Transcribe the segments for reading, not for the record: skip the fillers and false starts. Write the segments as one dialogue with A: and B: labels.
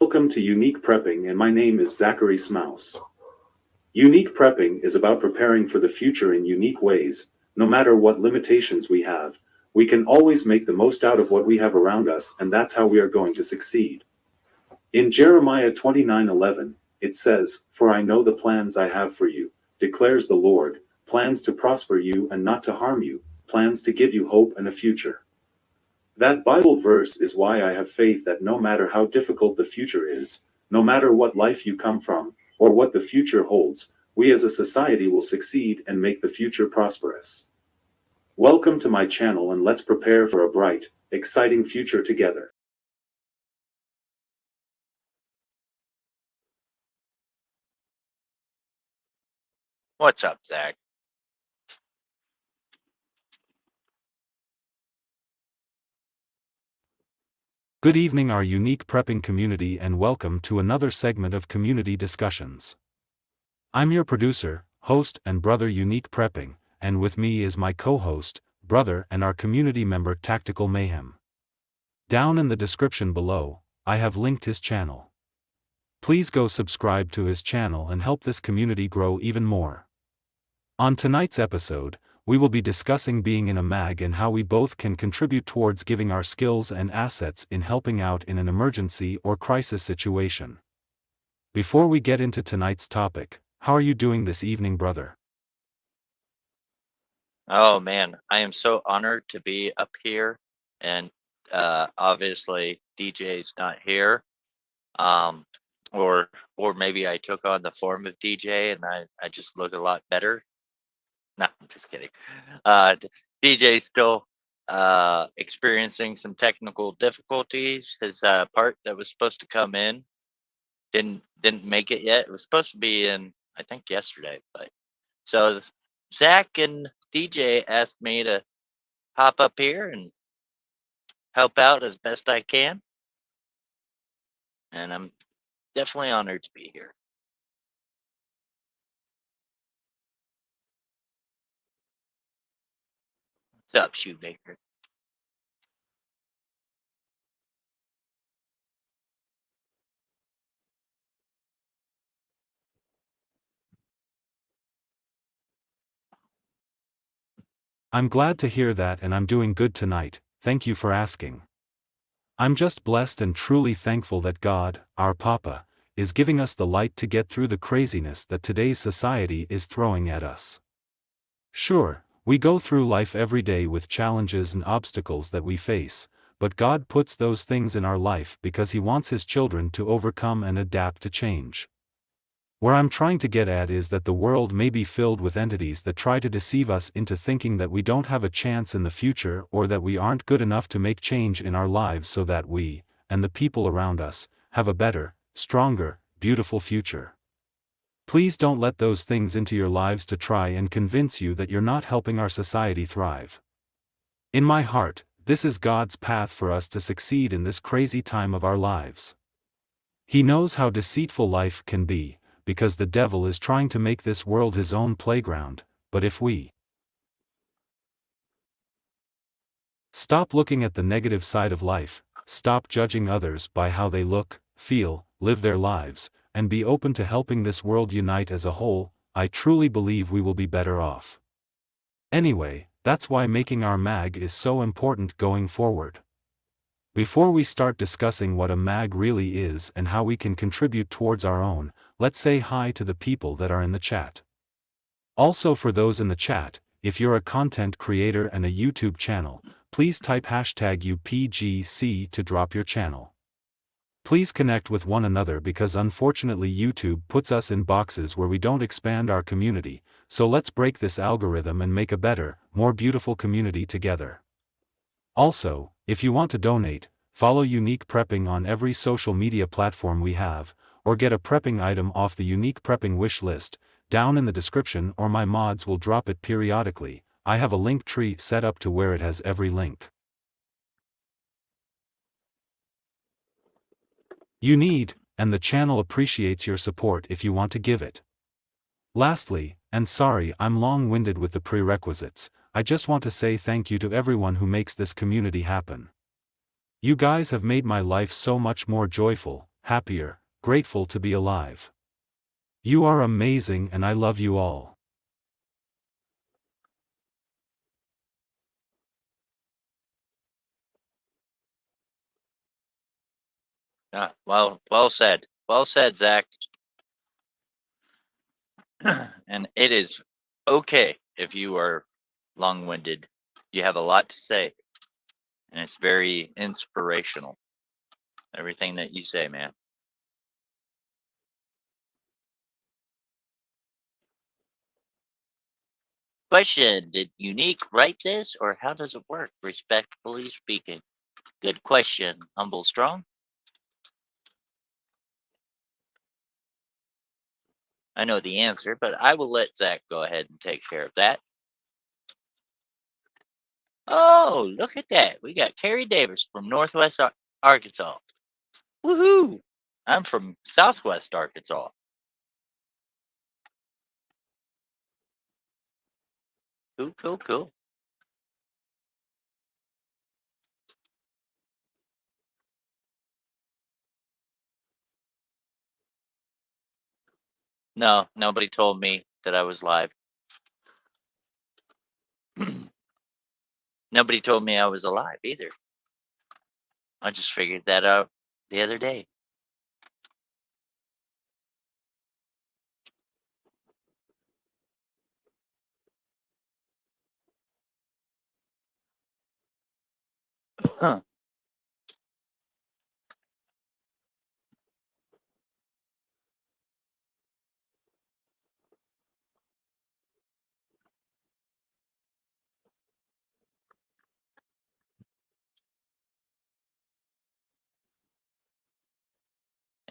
A: Welcome to Unique Prepping, and my name is Zachary Smouse. Unique Prepping is about preparing for the future in unique ways. No matter what limitations we have, we can always make the most out of what we have around us, and that's how we are going to succeed. In Jeremiah 29:11, it says, "For I know the plans I have for you, declares the Lord, plans to prosper you and not to harm you, plans to give you hope and a future." That Bible verse is why I have faith that no matter how difficult the future is, no matter what life you come from, or what the future holds, we as a society will succeed and make the future prosperous. Welcome to my channel, and let's prepare for a bright, exciting future together.
B: What's up, Zach?
C: Good evening, our unique prepping community, and welcome to another segment of Community Discussions. I'm your producer, host, and brother Unique Prepping, and with me is my co-host, brother, and our community member Tactical Mayhem. Down in the description below, I have linked his channel. Please go subscribe to his channel and help this community grow even more. On tonight's episode, we will be discussing being in a MAG and how we both can contribute towards giving our skills and assets in helping out in an emergency or crisis situation. Before we get into tonight's topic, how are you doing this evening, brother?
B: Oh man, I am so honored to be up here, and obviously DJ's not here, or maybe I took on the form of DJ and I just look a lot better. No, I'm just kidding. DJ's still experiencing some technical difficulties. His part that was supposed to come in didn't make it yet. It was supposed to be in, I think, yesterday. But so Zach and DJ asked me to hop up here and help out as best I can, and I'm definitely honored to be here. What's up, Shoemaker?
C: I'm glad to hear that, and I'm doing good tonight, thank you for asking. I'm just blessed and truly thankful that God, our Papa, is giving us the light to get through the craziness that today's society is throwing at us. Sure, we go through life every day with challenges and obstacles that we face, but God puts those things in our life because He wants His children to overcome and adapt to change. Where I'm trying to get at is that the world may be filled with entities that try to deceive us into thinking that we don't have a chance in the future, or that we aren't good enough to make change in our lives so that we, and the people around us, have a better, stronger, beautiful future. Please don't let those things into your lives to try and convince you that you're not helping our society thrive. In my heart, this is God's path for us to succeed in this crazy time of our lives. He knows how deceitful life can be, because the devil is trying to make this world his own playground, but if we stop looking at the negative side of life, stop judging others by how they look, feel, live their lives, and be open to helping this world unite as a whole, I truly believe we will be better off. Anyway, that's why making our mag is so important going forward. Before we start discussing what a mag really is and how we can contribute towards our own, let's say hi to the people that are in the chat. Also, for those in the chat, if you're a content creator and a YouTube channel, please type #UPGC to drop your channel. Please connect with one another because unfortunately YouTube puts us in boxes where we don't expand our community, so let's break this algorithm and make a better, more beautiful community together. Also, if you want to donate, follow Unique Prepping on every social media platform we have, or get a prepping item off the Unique Prepping wish list, down in the description, or my mods will drop it periodically. I have a LinkTree set up to where it has every link you need, and the channel appreciates your support if you want to give it. Lastly, and sorry I'm long-winded with the prerequisites, I just want to say thank you to everyone who makes this community happen. You guys have made my life so much more joyful, happier, grateful to be alive. You are amazing and I love you all.
B: Well said. Well said, Zach. And it is okay if you are long-winded. You have a lot to say, and it's very inspirational. Everything that you say, man. Question: did Unique write this, or how does it work? Respectfully speaking. Good question. Humble Strong. I know the answer, but I will let Zach go ahead and take care of that. Oh, look at that. We got Carrie Davis from Northwest Arkansas. Woohoo! I'm from Southwest Arkansas. Cool, cool, cool. No, nobody told me that I was live. Nobody told me I was alive either. I just figured that out the other day. Huh.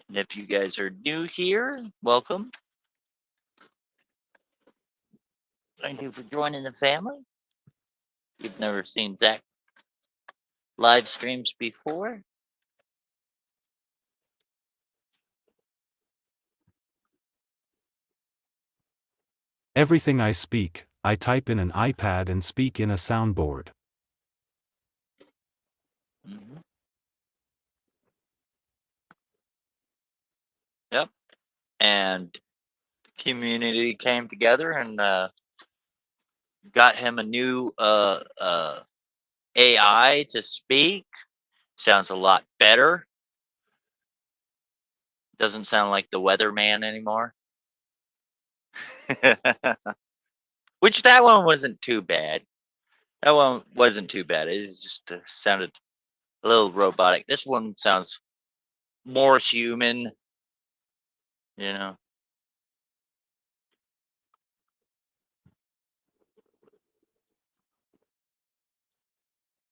B: And if you guys are new here, welcome. Thank you for joining the family. You've never seen Zach live streams before.
C: Everything I speak, I type in an iPad and speak in a soundboard.
B: Mm-hmm. Yep. And community came together and got him a new AI to speak. Sounds a lot better. Doesn't sound like the weatherman anymore. Which that one wasn't too bad. That one wasn't too bad. It just sounded a little robotic. This one sounds more human, you know.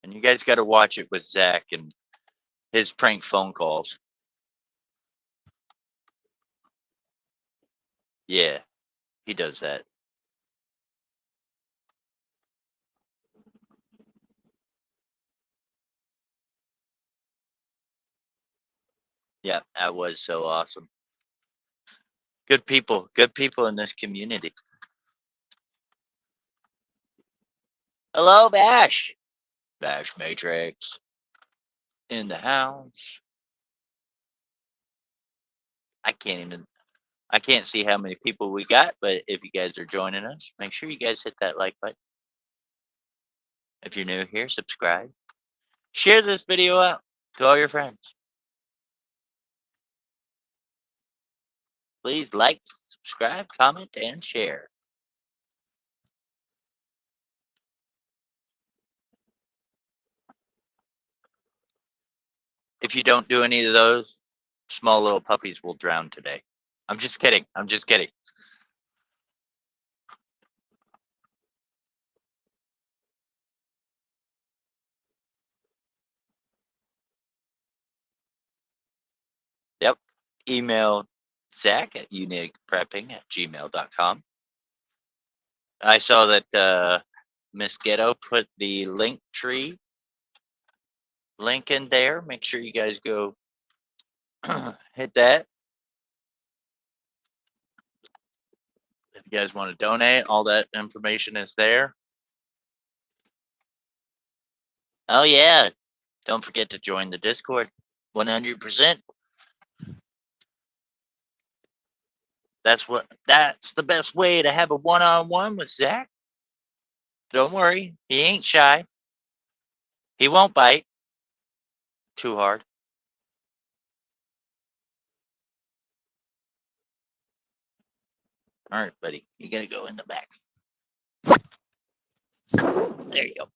B: And you guys got to watch it with Zach and his prank phone calls. Yeah, he does that. Yeah, that was so awesome. Good people in this community. Hello, Bash. Bash Matrix in the house. I can't see how many people we got, but if you guys are joining us, make sure you guys hit that like button. If you're new here, subscribe. Share this video out to all your friends. Please like, subscribe, comment, and share. If you don't do any of those, small little puppies will drown today. I'm just kidding. I'm just kidding. Yep. Email Zach at uniqueprepping@gmail.com. I saw that Miss Ghetto put the LinkTree link in there. Make sure you guys go hit that. If you guys want to donate, all that information is there. Oh yeah. Don't forget to join the Discord. 100%. That's the best way to have a one-on-one with Zach. Don't worry, he ain't shy. He won't bite too hard. All right, buddy, you gotta go in the back. There you go.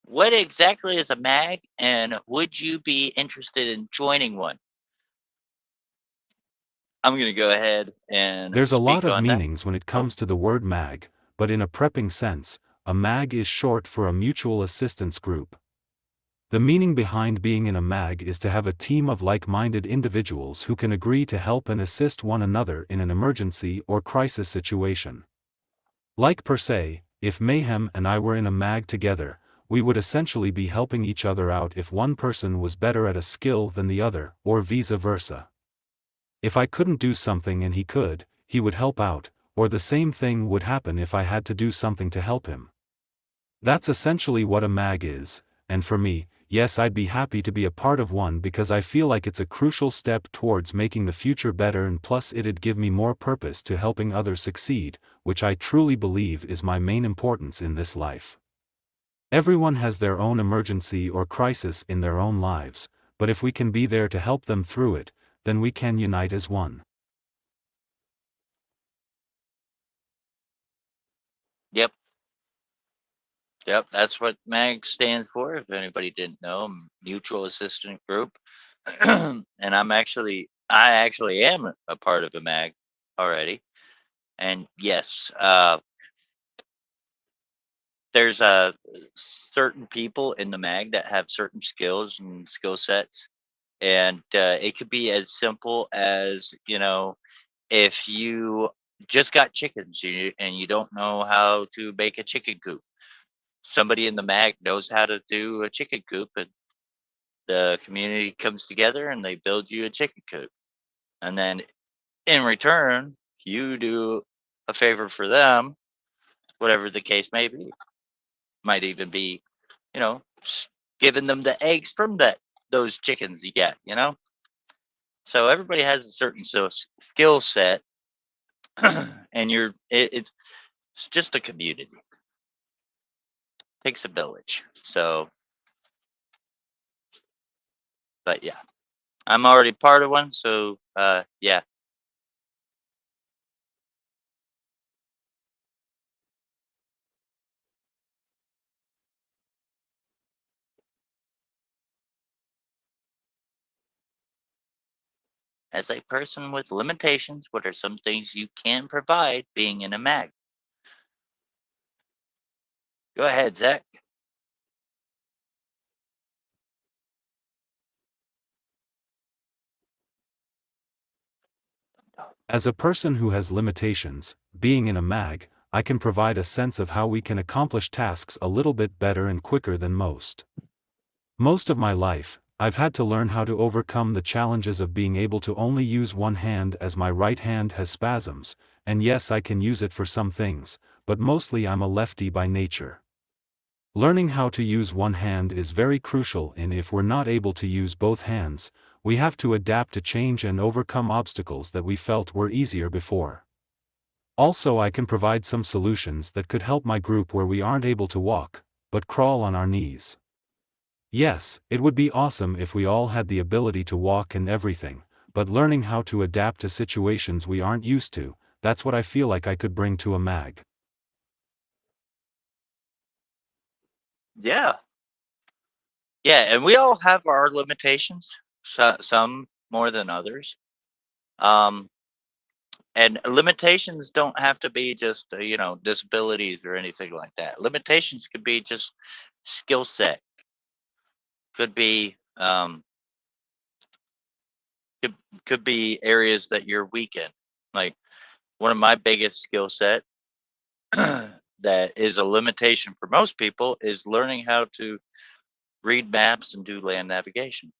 B: What exactly is a mag, and would you be interested in joining one? I'm gonna go ahead and
C: There's a lot
B: speak
C: of
B: on that.
C: meanings when it comes to the word mag, but in a prepping sense, a mag is short for a mutual assistance group. The meaning behind being in a mag is to have a team of like-minded individuals who can agree to help and assist one another in an emergency or crisis situation. Like per se, if Mayhem and I were in a mag together, we would essentially be helping each other out if one person was better at a skill than the other, or vice versa. If I couldn't do something and he could, he would help out, or the same thing would happen if I had to do something to help him. That's essentially what a mag is, and for me, yes, I'd be happy to be a part of one because I feel like it's a crucial step towards making the future better, and plus it'd give me more purpose to helping others succeed, which I truly believe is my main importance in this life. Everyone has their own emergency or crisis in their own lives, but if we can be there to help them through it, then we can unite as one.
B: Yep. Yep, that's what MAG stands for. If anybody didn't know, Mutual Assistance Group. And I actually am a part of a MAG already. And yes, there's certain people in the MAG that have certain skills and skill sets, and it could be as simple as, if you just got chickens and you don't know how to make a chicken coop, somebody in the MAG knows how to do a chicken coop, and the community comes together and they build you a chicken coop. And then in return, you do a favor for them, whatever the case may be. Might even be, giving them the eggs from those chickens you get. So everybody has a certain skill set, and it's just a community. Takes a village. So, but yeah, I'm already part of one. So, yeah. as a person with limitations, what are some things you can provide being in a mag? Go ahead, Zach.
C: As a person who has limitations, being in a mag, I can provide a sense of how we can accomplish tasks a little bit better and quicker than most. Most of my life, I've had to learn how to overcome the challenges of being able to only use one hand as my right hand has spasms, and yes, I can use it for some things, but mostly I'm a lefty by nature. Learning how to use one hand is very crucial, and if we're not able to use both hands, we have to adapt to change and overcome obstacles that we felt were easier before. Also, I can provide some solutions that could help my group where we aren't able to walk, but crawl on our knees. Yes, it would be awesome if we all had the ability to walk and everything, but learning how to adapt to situations we aren't used to, that's what I feel like I could bring to a mag.
B: Yeah. Yeah, and we all have our limitations, some more than others. And limitations don't have to be just, disabilities or anything like that. Limitations could be just skill set, could be, could be areas that you're weak in. Like one of my biggest skill set that is a limitation for most people is learning how to read maps and do land navigation.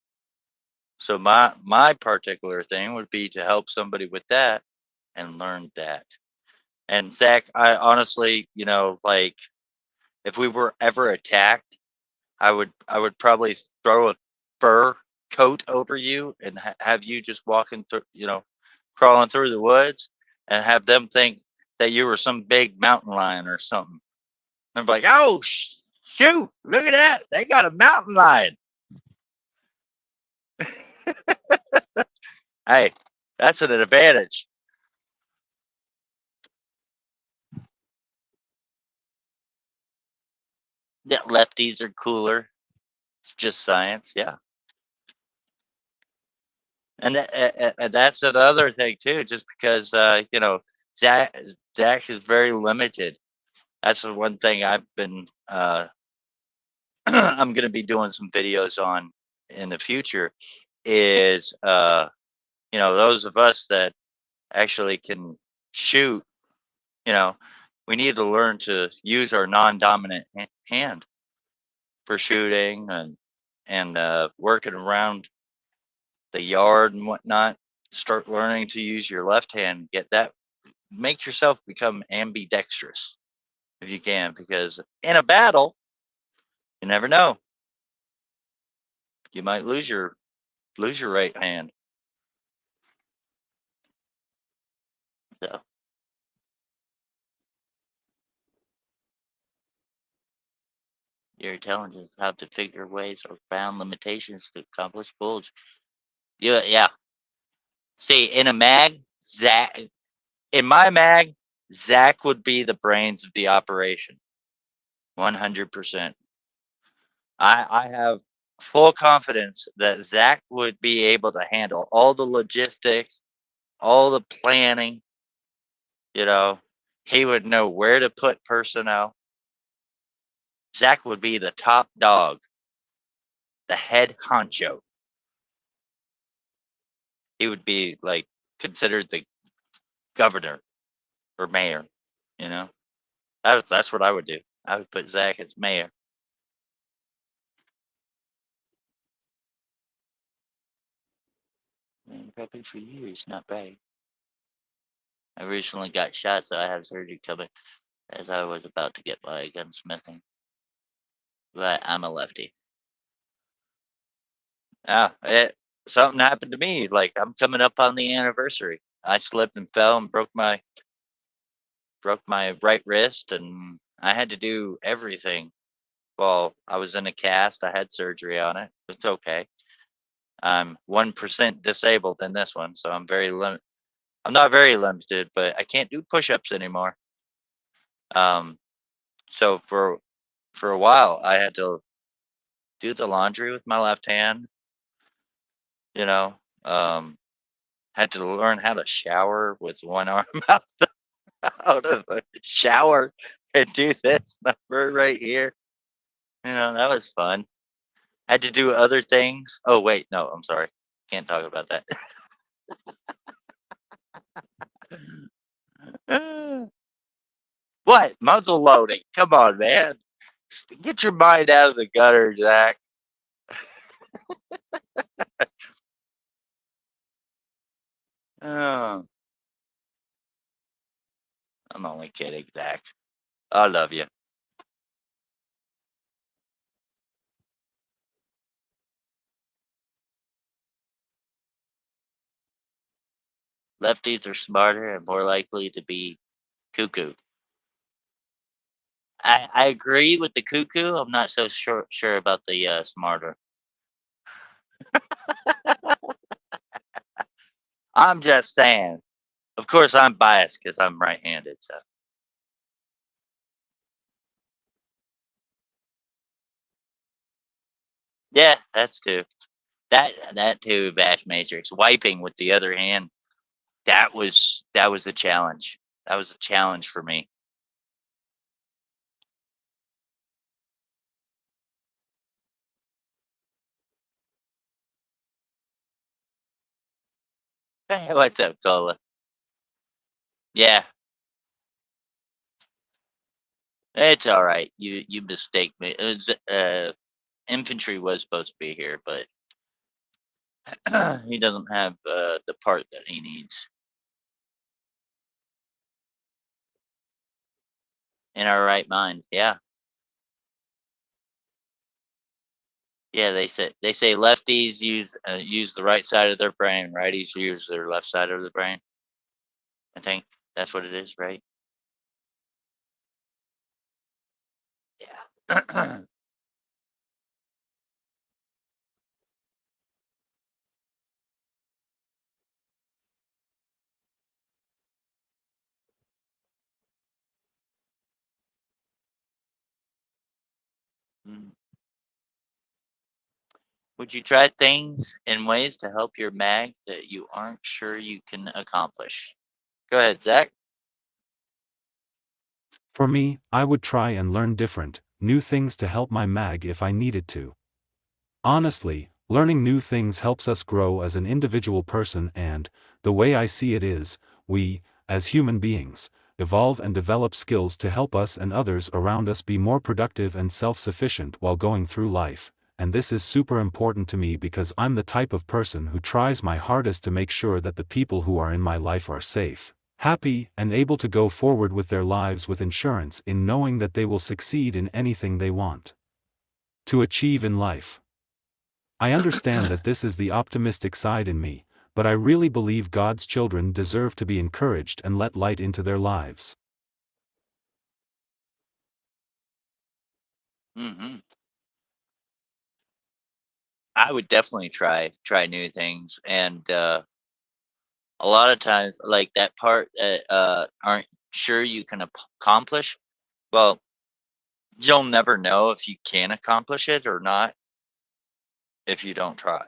B: So my particular thing would be to help somebody with that and learn that. And Zach, I honestly, like if we were ever attacked, I would probably throw a fur coat over you and have you just walking through, crawling through the woods, and have them think that you were some big mountain lion or something. And be like, oh shoot, look at that, they got a mountain lion. Hey, that's an advantage. Yeah, lefties are cooler. It's just science, yeah. And that's another thing too. Just because Zach Zach is very limited. That's the one thing I've been. I'm going to be doing some videos on in the future. Is those of us that actually can shoot. You know, we need to learn to use our non-dominant hand for shooting and working around the yard and whatnot. Start learning to use your left hand. Get that. Make yourself become ambidextrous if you can, because in a battle, you never know. You might lose your right hand. So your intelligence how to figure ways around limitations to accomplish goals. Yeah, yeah. See, in a mag, Zach, in my mag, Zach would be the brains of the operation. 100%. I have full confidence that Zach would be able to handle all the logistics, all the planning. You know, he would know where to put personnel. Zach would be the top dog, the head honcho. He would be like considered the governor or mayor. You know, that's what I would do. I would put Zach as mayor. Man, prepping for years, not bad. I recently got shot, so I have surgery coming as I was about to get my gunsmithing. But I'm a lefty. Ah, something happened to me. Like I'm coming up on the anniversary. I slipped and fell and broke my right wrist, and I had to do everything. Well, I was in a cast. I had surgery on it. It's okay. I'm 1% disabled in this one, so I'm I'm not very limited, but I can't do push-ups anymore. So for a while, I had to do the laundry with my left hand. You know, um, Had to learn how to shower with one arm out of the shower and do this number right here. That was fun. Had to do other things. Oh, wait, no, I'm sorry. Can't talk about that. What? Muzzle loading. Come on, man. Get your mind out of the gutter, Zach. Oh, I'm only kidding, Zach. I love you. Lefties are smarter and more likely to be cuckoo. I agree with the cuckoo. I'm not so sure about the smarter. I'm just saying. Of course, I'm biased because I'm right-handed. So yeah, that's too. That too. Bash Matrix wiping with the other hand. That was a challenge. That was a challenge for me. Hey, what's up, Cola? Yeah, it's all right. You mistake me. Infantry was supposed to be here, but he doesn't have the part that he needs. In our right mind, yeah, yeah. They say lefties use the right side of their brain, righties use their left side of the brain. I think that's what it is, right? Yeah. Mm. Would you try things in ways to help your mag that you aren't sure you can accomplish? Go ahead, Zach.
C: For me, I would try and learn different, new things to help my mag if I needed to. Honestly, learning new things helps us grow as an individual person and, the way I see it is, we, as human beings, evolve and develop skills to help us and others around us be more productive and self-sufficient while going through life, and this is super important to me because I'm the type of person who tries my hardest to make sure that the people who are in my life are safe, happy, and able to go forward with their lives with assurance in knowing that they will succeed in anything they want to achieve in life. I understand that this is the optimistic side in me, but I really believe God's children deserve to be encouraged and let light into their lives.
B: Hmm. I would definitely try new things, and a lot of times, like that part that aren't sure you can accomplish. Well, you'll never know if you can accomplish it or not if you don't try.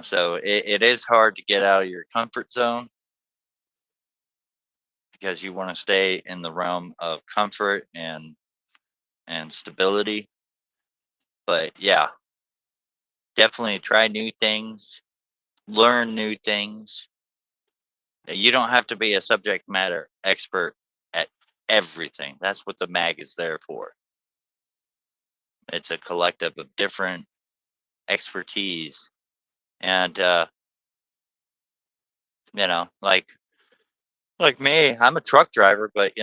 B: So it is hard to get out of your comfort zone because you want to stay in the realm of comfort and stability. But yeah, definitely try new things, learn new things. You don't have to be a subject matter expert at everything. That's what the mag is there for. It's a collective of different expertise. And like me, I'm a truck driver, but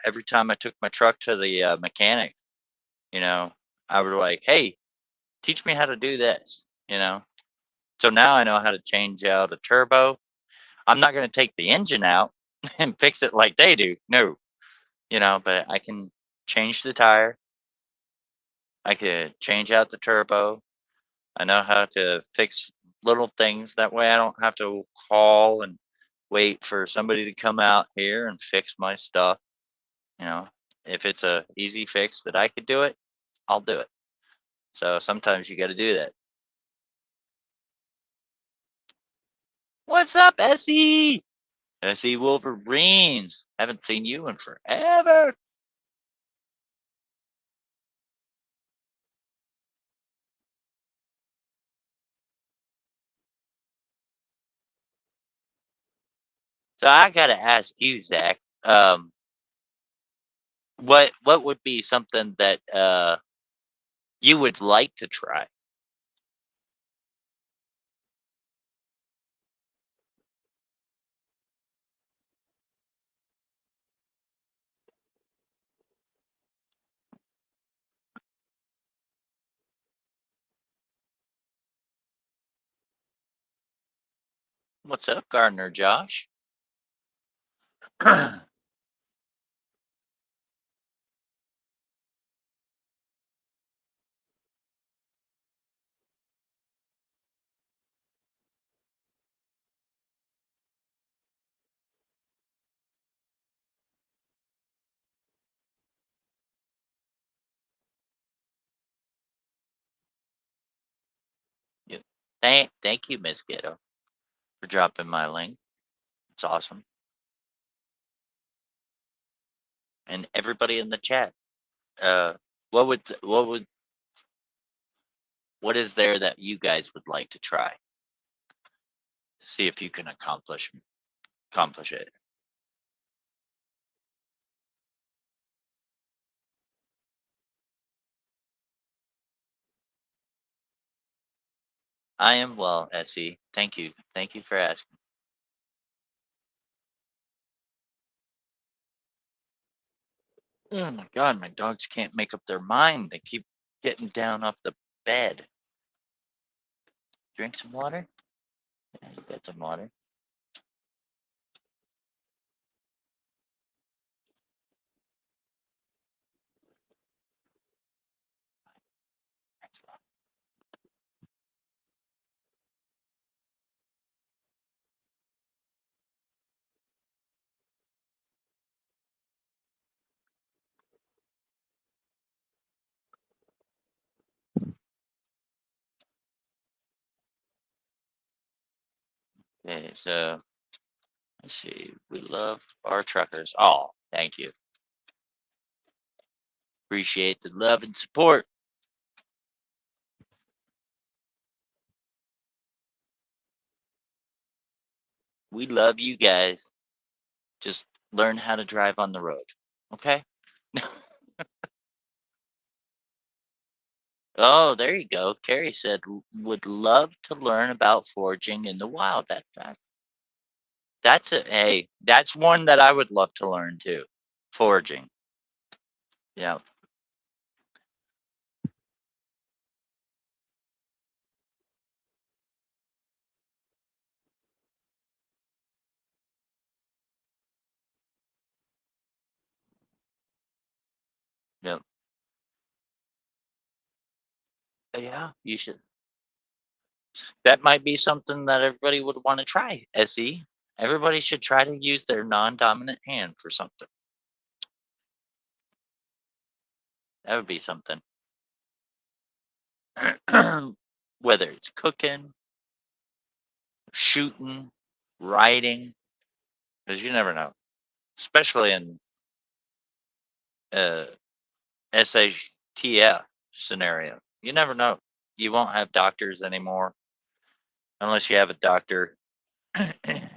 B: every time I took my truck to the mechanic, you know, I was like, "Hey, teach me how to do this." So now I know how to change out a turbo. I'm not going to take the engine out and fix it like they do. No, but I can change the tire. I could change out the turbo. I know how to fix little things. That way I don't have to call and wait for somebody to come out here and fix my stuff. You know, if it's a easy fix that I could do it, I'll do it. So sometimes you got to do that. What's up, SE? SE Wolverines. Haven't seen you in forever. So I gotta ask you, Zach. What would be something that you would like to try? What's up, Gardner Josh? Yep. Thank you, Miss Ghetto, for dropping my link. It's awesome. And everybody in the chat, uh, what is there that you guys would like to try to see if you can accomplish it? I am well, SE. Thank you. Thank you for asking. Oh my god, my dogs can't make up their mind. They keep getting down off the bed. Drink some water? Yeah, you got some water. Okay, so let's see. We love our truckers. Oh, thank you. Appreciate the love and support. We love you guys. Just learn how to drive on the road. Okay? Oh, there you go. Carrie said would love to learn about foraging in the wild. That's one that I would love to learn too. Foraging. Yeah. Yeah. Yeah, you should. That might be something that everybody would want to try, SE. Everybody should try to use their non-dominant hand for something. That would be something. Whether it's cooking, shooting, riding, because you never know. Especially in uh, SHTF scenario. You never know. You won't have doctors anymore unless you have a doctor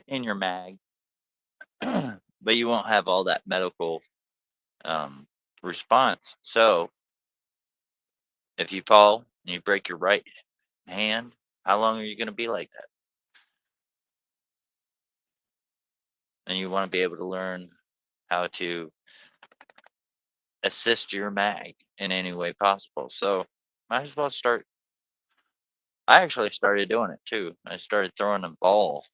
B: in your mag, but you won't have all that medical um, response. So if you fall and you break your right hand, how long are you going to be like that? And you want to be able to learn how to assist your mag in any way possible. So might as well start. I actually started doing it too. I started throwing a ball.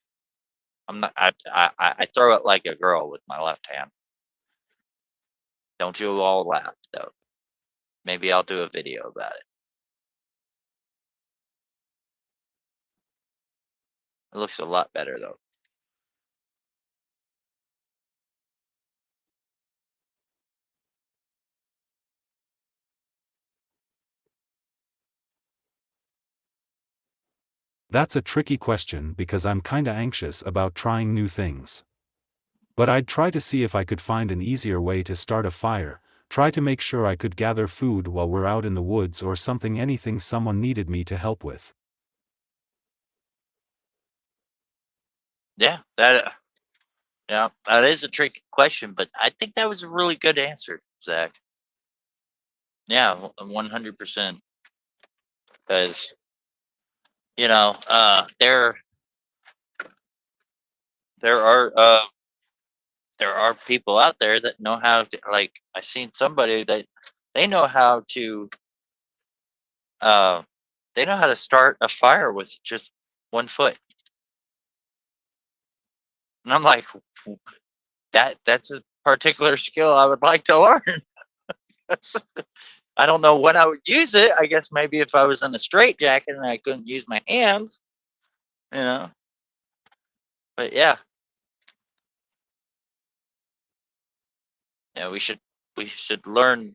B: I'm not. I throw it like a girl with my left hand. Don't you all laugh though. Maybe I'll do a video about it. It looks a lot better though.
C: That's a tricky question because I'm kinda anxious about trying new things. But I'd try to see if I could find an easier way to start a fire, try to make sure I could gather food while we're out in the woods or something, anything someone needed me to help with.
B: Yeah, that is a tricky question, but I think that was a really good answer, Zach. Yeah, 100%. Because there are there are people out there that know how to, like, I seen somebody that they know how to uh they know how to start a fire with just 1 foot. And I'm like, that's a particular skill I would like to learn. That's, I don't know when I would use it. I guess maybe if I was in a straitjacket and I couldn't use my hands, you know. But yeah, yeah, we should learn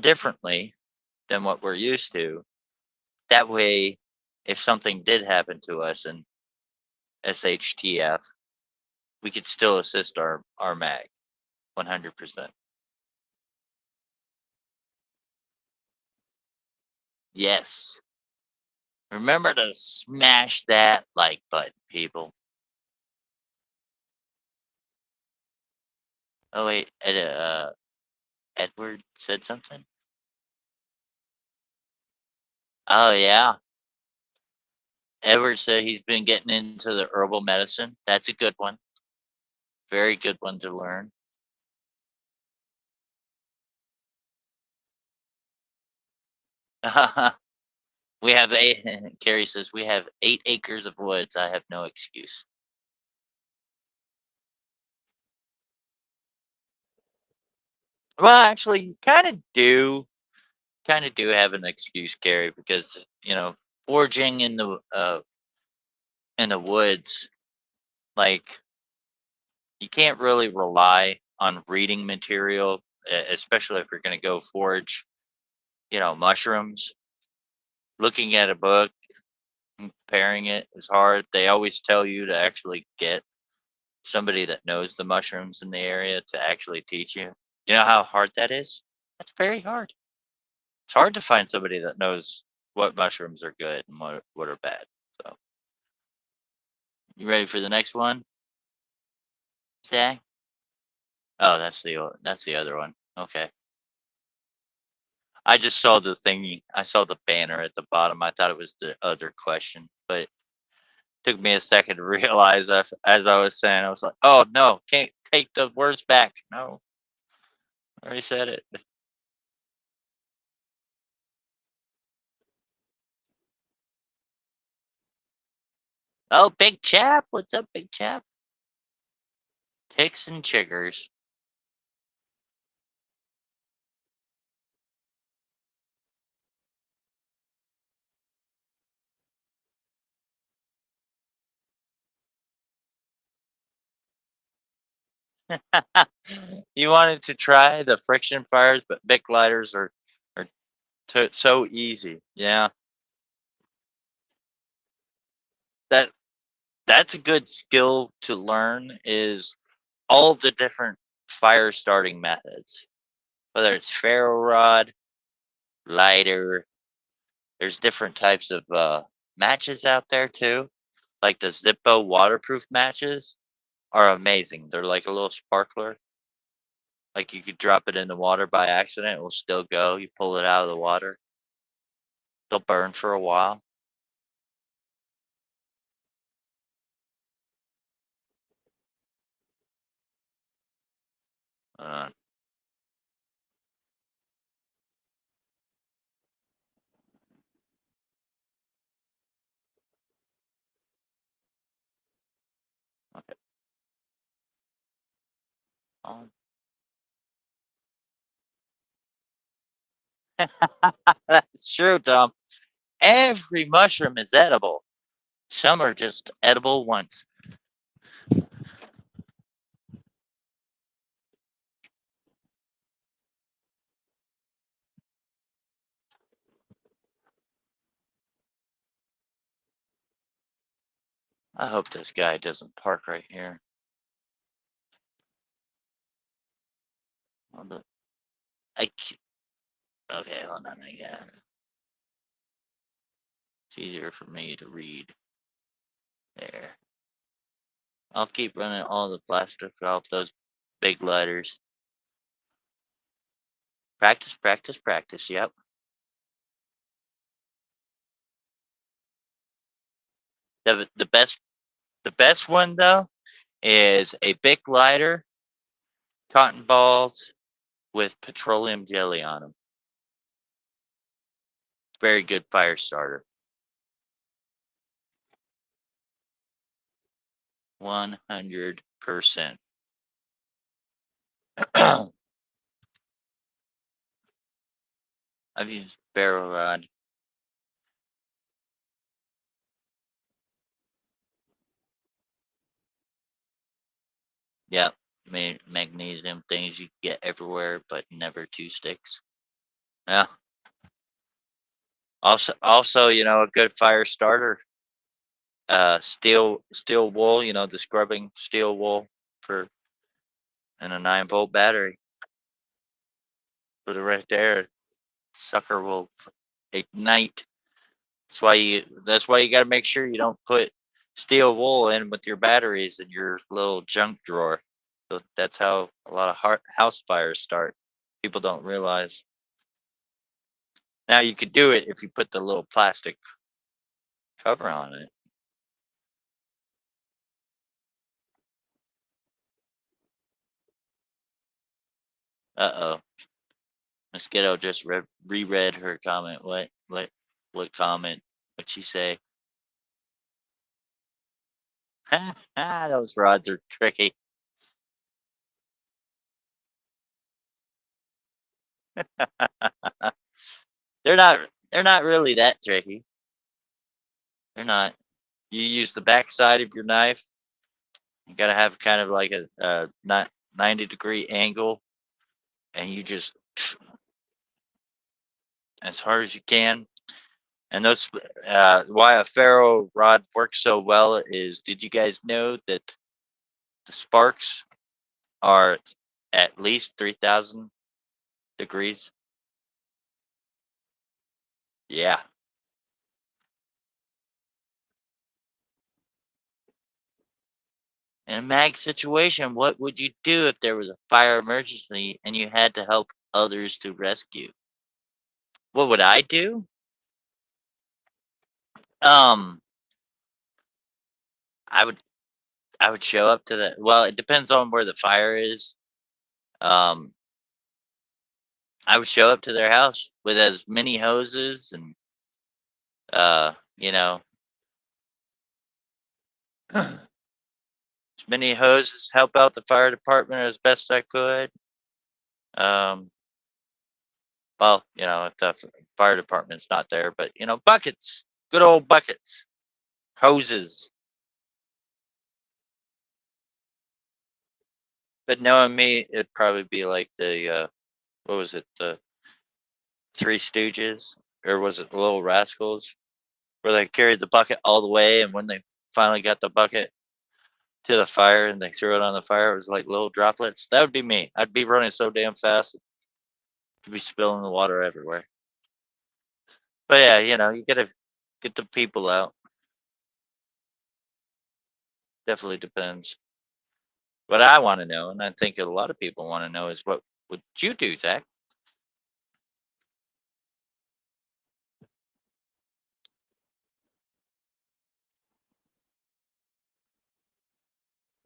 B: differently than what we're used to. That way, if something did happen to us in SHTF, we could still assist our mag 100%. Yes. Remember to smash that like button, people. Oh wait, Edward said something. Oh yeah, Edward said he's been getting into the herbal medicine. That's a good one. Very good one to learn. We have eight. Carrie says we have 8 acres of woods. I have no excuse. Well, actually, you kind of do have an excuse, Carrie, because foraging in the woods, like, you can't really rely on reading material, especially if you're going to go forage, mushrooms. Looking at a book, comparing it is hard. They always tell you to actually get somebody that knows the mushrooms in the area to actually teach you. You know how hard that is? That's very hard. It's hard to find somebody that knows what mushrooms are good and what are bad. So, you ready for the next one, Zach? Oh, that's the other one. Okay. I just saw the thingy. I saw the banner at the bottom. I thought it was the other question, but it took me a second to realize that as I was saying, I was like, "Oh no, can't take the words back." No, I already said it. Oh, Big Chap, what's up, Big Chap? Ticks and chiggers. You wanted to try the friction fires, but Bic lighters are so easy. Yeah, that that's a good skill to learn. Is all the different fire starting methods, whether it's ferro rod, lighter. There's different types of matches out there too. Like the Zippo waterproof matches are amazing. They're like a little sparkler. Like you could drop it in the water by accident, it will still go. You pull it out of the water, they'll burn for a while. Uh, okay. Um, That's true, Tom. Every mushroom is edible. Some are just edible once. I hope this guy doesn't park right here. Okay, hold on, I got it. It's easier for me to read. There. I'll keep running all the plastic off those big letters. Practice, practice, practice. Yep. The best one though is a Bic lighter, cotton balls with petroleum jelly on them. Very good fire starter. 100%. I've used barrel rod. Yep. Magnesium things you get everywhere, but never two sticks. Yeah. Also, a good fire starter. Steel wool. The scrubbing steel wool for and a 9-volt battery. Put it right there. Sucker will ignite. That's why you got to make sure you don't put steel wool in with your batteries in your little junk drawer. So that's how a lot of house fires start. People don't realize. Now you could do it if you put the little plastic cover on it. Uh-oh. Mosquito just reread her comment. What comment? What'd she say? Those rods are tricky. They're not really that tricky. They're not. You use the back side of your knife. You gotta have kind of like a 90-degree angle, and you just as hard as you can. And that's why a ferro rod works so well. Did you guys know that the sparks are at least 3,000 degrees? Yeah. In a mag situation, what would you do if there was a fire emergency and you had to help others to rescue? What would I do? Um, I would I would show up to the well, it depends on where the fire is. Um, I would show up to their house with as many hoses and you know, as many hoses, help out the fire department as best I could. Um, well, if the fire department's not there, but buckets, good old buckets, hoses. But knowing me, it'd probably be like the what was it, the Three Stooges, or was it the Little Rascals, where they carried the bucket all the way, and when they finally got the bucket to the fire and they threw it on the fire, it was like little droplets. That would be me. I'd be running so damn fast to be spilling the water everywhere. But yeah, you gotta get the people out. Definitely depends. What I want to know, and I think a lot of people want to know, is what would you do, Zach?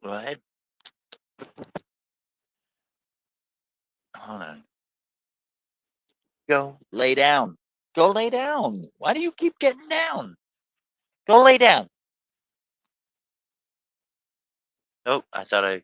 B: Go ahead. Hold on. Go lay down. Go lay down. Why do you keep getting down? Go lay down. Oh, I thought I.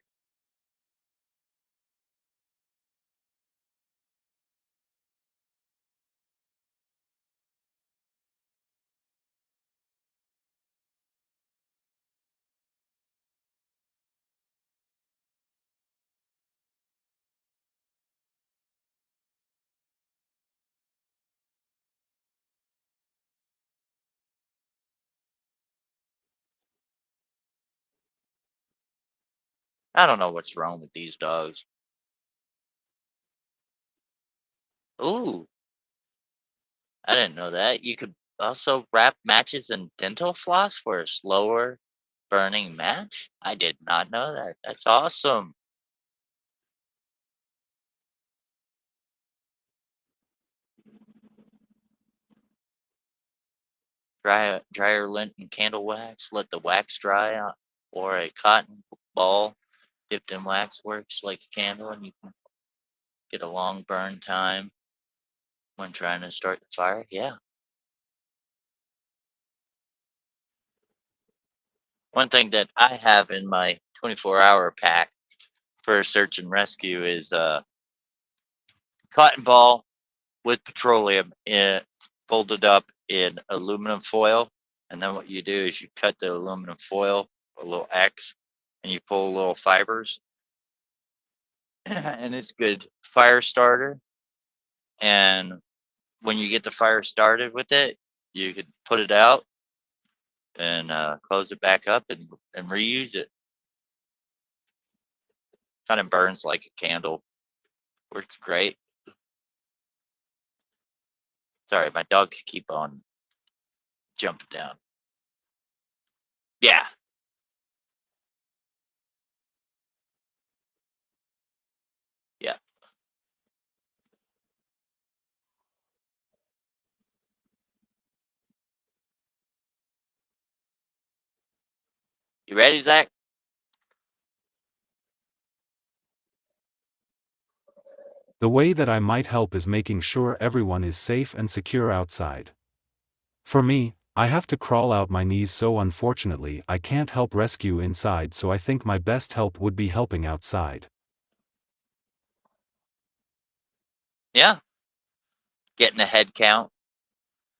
B: I don't know what's wrong with these dogs. Ooh, I didn't know that. You could also wrap matches in dental floss for a slower burning match. I did not know that. That's awesome. Dryer lint and candle wax. Let the wax dry out, or a cotton ball dipped in wax works like a candle, and you can get a long burn time when trying to start the fire. Yeah. One thing that I have in my 24-hour pack for search and rescue is a cotton ball with petroleum folded up in aluminum foil. And then what you do is you cut the aluminum foil a little X and you pull little fibers. And it's good fire starter. And when you get the fire started with it, you could put it out and close it back up and reuse it. Kind of burns like a candle. Works great. Sorry, my dogs keep on jumping down. Yeah. Yeah. You ready, Zach?
C: The way that I might help is making sure everyone is safe and secure outside. For me, I have to crawl out my knees, so unfortunately I can't help rescue inside, so I think my best help would be helping outside.
B: Yeah. Getting a head count,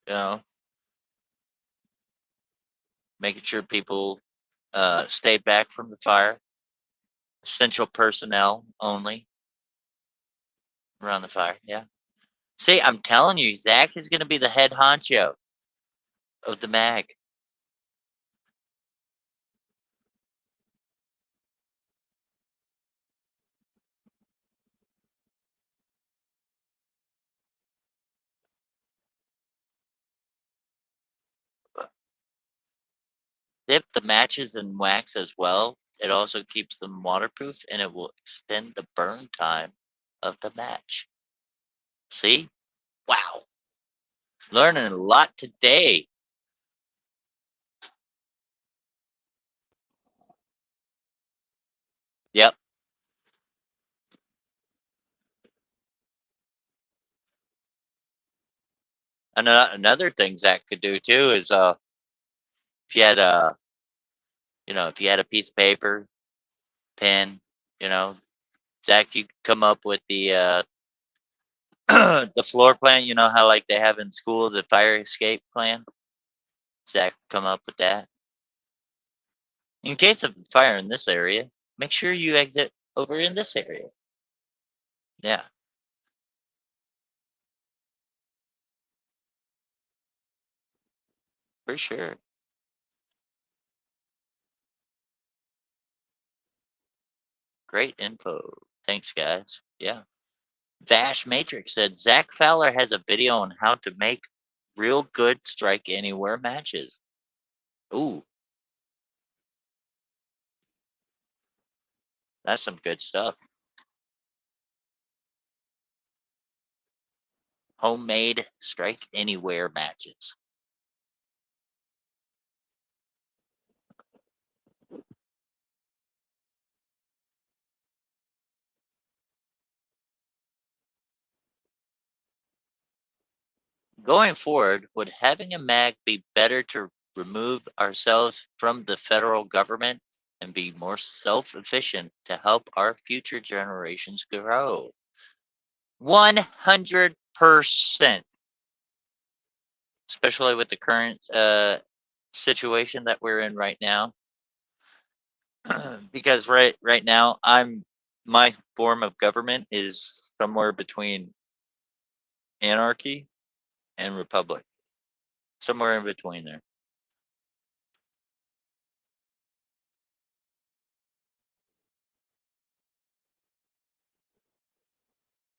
B: you know, making sure people stay back from the fire. Essential personnel only around the fire. Yeah. See, I'm telling you, Zach is going to be the head honcho of the mag. Dip the matches in wax as well. It also keeps them waterproof and it will extend the burn time of the match. See? Wow. Learning a lot today. Yep. Another thing Zach could do too is if you had a if you had a piece of paper, pen, you know, Zach, you could come up with the the floor plan. You know how like they have in school the fire escape plan. Zach, come up with that. In case of fire in this area, make sure you exit over in this area. Yeah, for sure. Great info. Thanks, guys. Yeah. Vash Matrix said Zach Fowler has a video on how to make real good strike anywhere matches. Ooh, that's some good stuff. Homemade strike anywhere matches. Going forward, would having a mag be better to remove ourselves from the federal government and be more self-efficient to help our future generations grow? 100%, especially with the current situation that we're in right now. Because right now my form of government is somewhere between anarchy and republic. Somewhere in between there.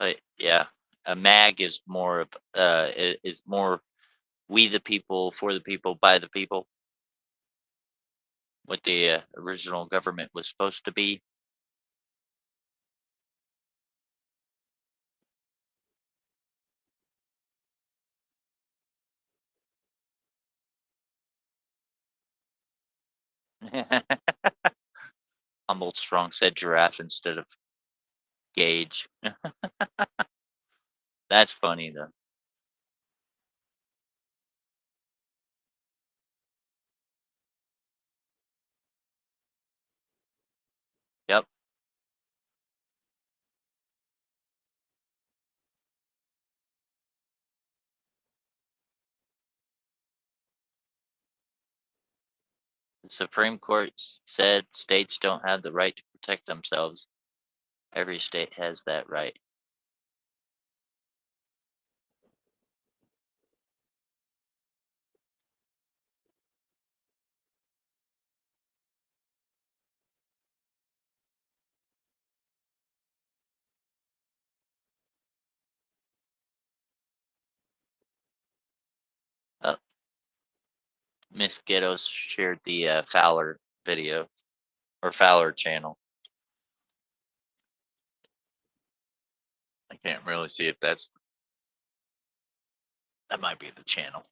B: But yeah, a mag is more of is more we the people, for the people, by the people. What the original government was supposed to be. Humboldt Strong said giraffe instead of gauge. That's funny though. Yep. The Supreme Court said states don't have the right to protect themselves. Every state has that right. Oh, Miss Ghettos shared the Fowler video or Fowler channel. I can't really see if that might be the channel.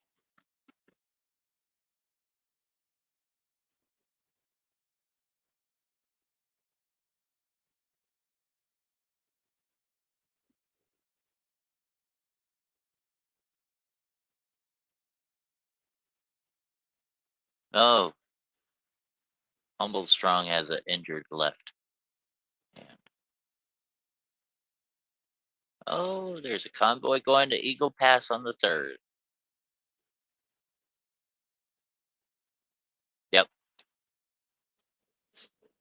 B: Oh, Humboldt Strong has an injured left hand. Oh, there's a convoy going to Eagle Pass on the 3rd. Yep.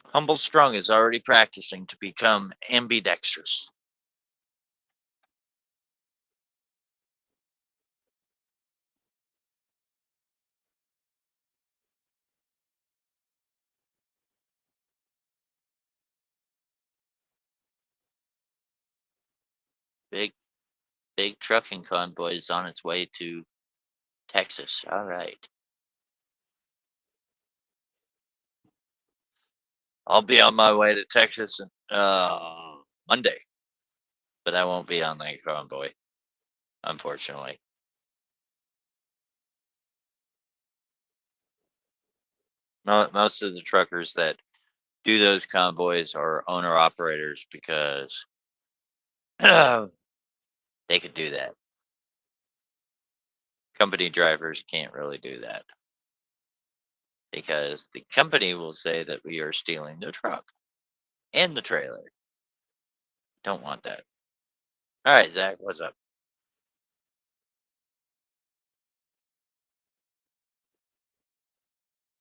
B: Humboldt Strong is already practicing to become ambidextrous. Big trucking convoy is on its way to Texas. All right. I'll be on my way to Texas Monday, but I won't be on that convoy, unfortunately. Most of the truckers that do those convoys are owner operators because they could do that. Company drivers can't really do that because the company will say that we are stealing the truck and the trailer. Don't want that. All right, Zach, what's up?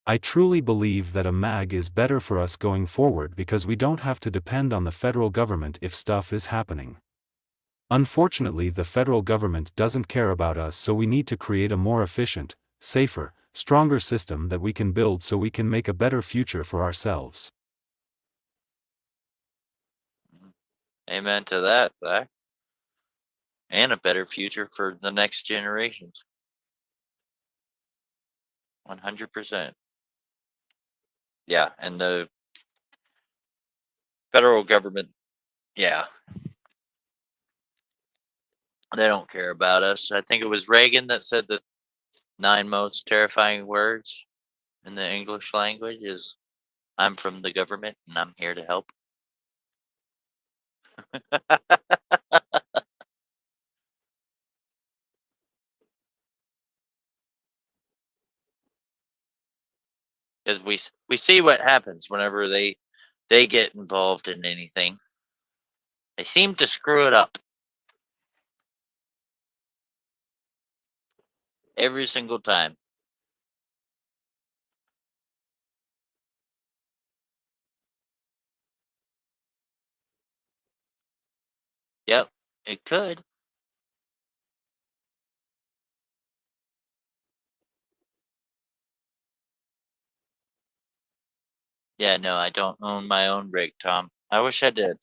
C: I truly believe that a MAG is better for us going forward because we don't have to depend on the federal government if stuff is happening. Unfortunately, the federal government doesn't care about us, so we need to create a more efficient, safer, stronger system that we can build so we can make a better future for ourselves.
B: Amen to that, Zach. And a better future for the next generations. 100%. Yeah, and the federal government, yeah, they don't care about us. I think it was Reagan that said the 9 most terrifying words in the English language is I'm from the government and I'm here to help. Because we see what happens whenever they get involved in anything. They seem to screw it up every single time. Yep, it could. Yeah, no, I don't own my own rig, Tom. I wish I did.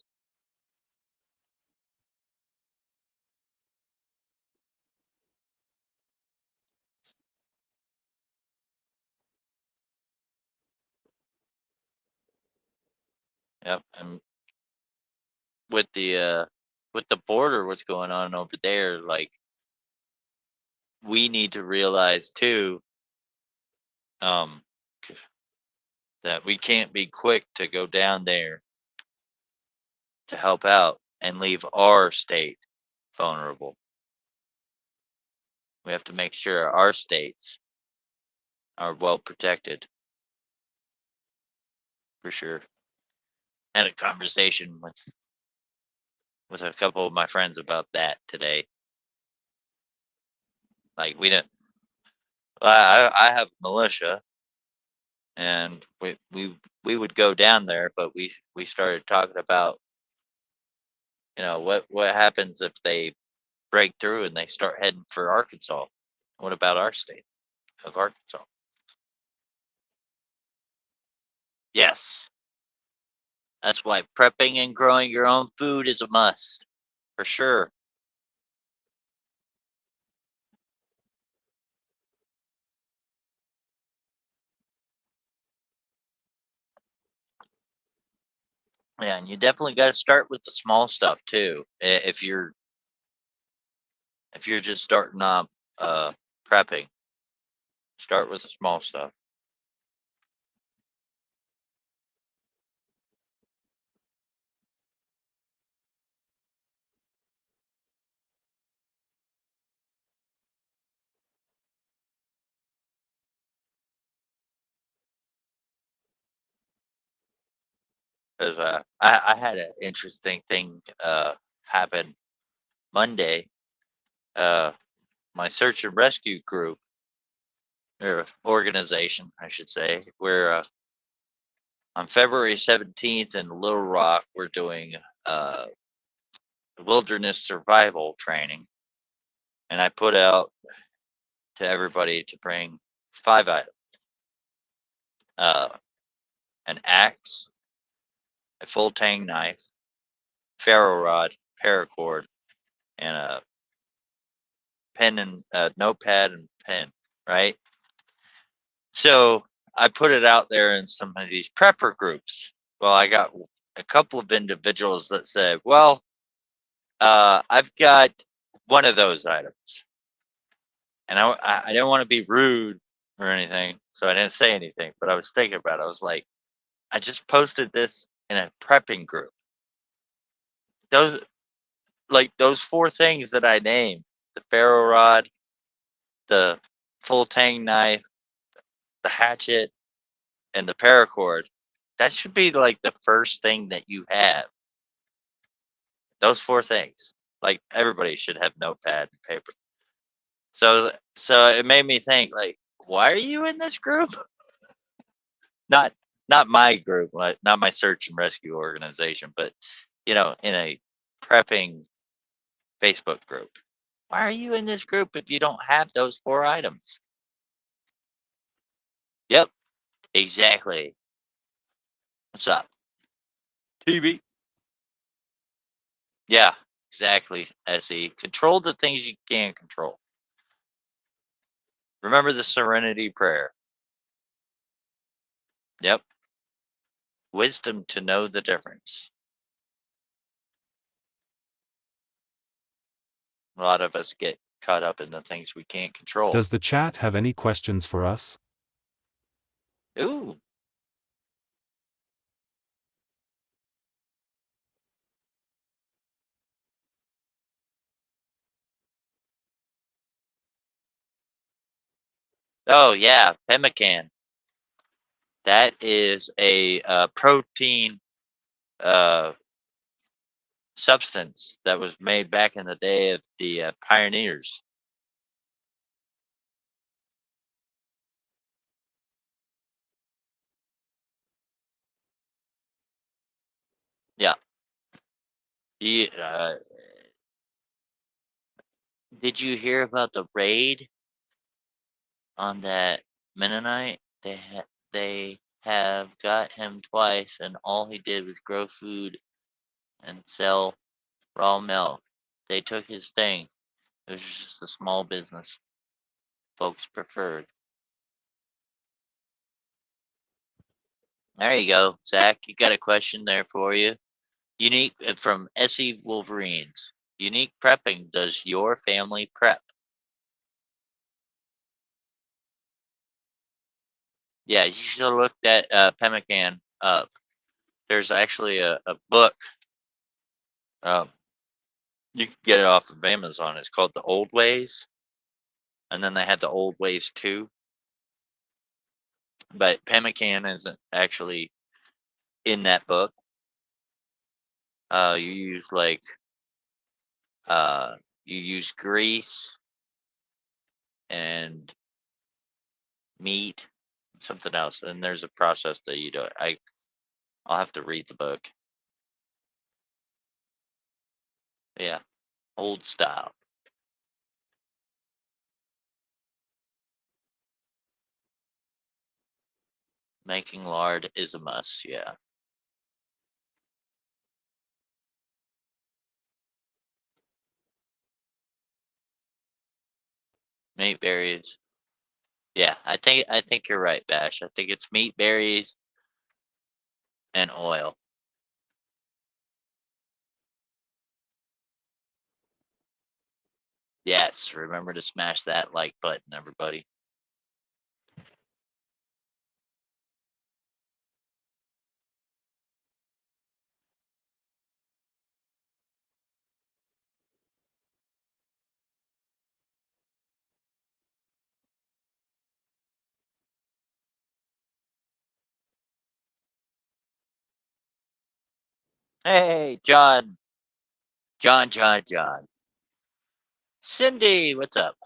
B: Yep. And with the border, what's going on over there, like we need to realize too, um, that we can't be quick to go down there to help out and leave our state vulnerable. We have to make sure our states are well protected for sure. Had a conversation with a couple of my friends about that today. Like we didn't. I have militia, and we would go down there, but we started talking about what happens if they break through and they start heading for Arkansas. What about our state of Arkansas? Yes, that's why prepping and growing your own food is a must for sure. Yeah, and you definitely got to start with the small stuff too. If you're just starting up prepping, start with the small stuff. 'Cause I had an interesting thing happen Monday. Uh, my search and rescue group or organization, I should say, where on February 17th in Little Rock, we're doing uh, wilderness survival training, and I put out to everybody to bring 5 items: uh, an axe, a full tang knife, ferro rod, paracord, and a pen and notepad and pen. Right. So I put it out there in some of these prepper groups. Well, I got a couple of individuals that said, "Well, I've got one of those items," and I didn't want to be rude or anything, so I didn't say anything. But I was thinking about it. I was like, I just posted this in a prepping group. Those those 4 things that I named: the ferro rod, the full tang knife, the hatchet, and the paracord. That should be like the first thing that you have. Those 4 things. Like everybody should have notepad and paper. So it made me think, like, why are you in this group? Not not my group, like not my search and rescue organization, but in a prepping Facebook group. Why are you in this group if you don't have those 4 items? Yep, exactly. What's up? TV. Yeah, exactly. SE. Control the things you can control. Remember the serenity prayer. Yep. Wisdom to know the difference. A lot of us get caught up in the things we can't control.
C: Does the chat have any questions for us?
B: Ooh. Oh yeah, pemmican. That is a protein uh, substance that was made back in the day of the pioneers. Yeah. Did you hear about the raid on that Mennonite? They have got him twice, and all he did was grow food and sell raw milk. They took his thing. It was just a small business folks preferred. There you go, Zach. You got a question there for you. Unique from SE Wolverines. Unique prepping. Does your family prep? Yeah, you should have looked at Pemmican up. There's actually a book. Um, you can get it off of Amazon. It's called The Old Ways, and then they had The Old Ways too. But Pemmican isn't actually in that book. You use like you use grease and meat, something else, and there's a process that you do it. I'll have to read the book. Yeah, old style. Making lard is a must. Yeah. Meat berries. Yeah, I think you're right, Bash. I think it's meat berries and oil. Yes, remember to smash that like button, everybody. Hey, John. John. Cindy, what's up?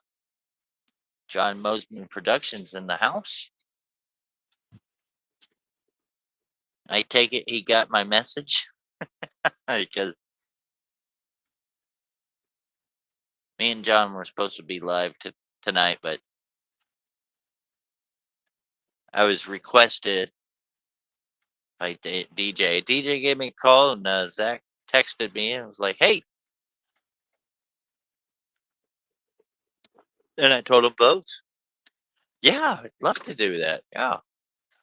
B: John Mosman Productions in the house. I take it he got my message because me and John were supposed to be live tonight, but I was requested by DJ. DJ gave me a call, and Zach texted me and was like, "Hey," and I told them both. Yeah, I'd love to do that. Yeah,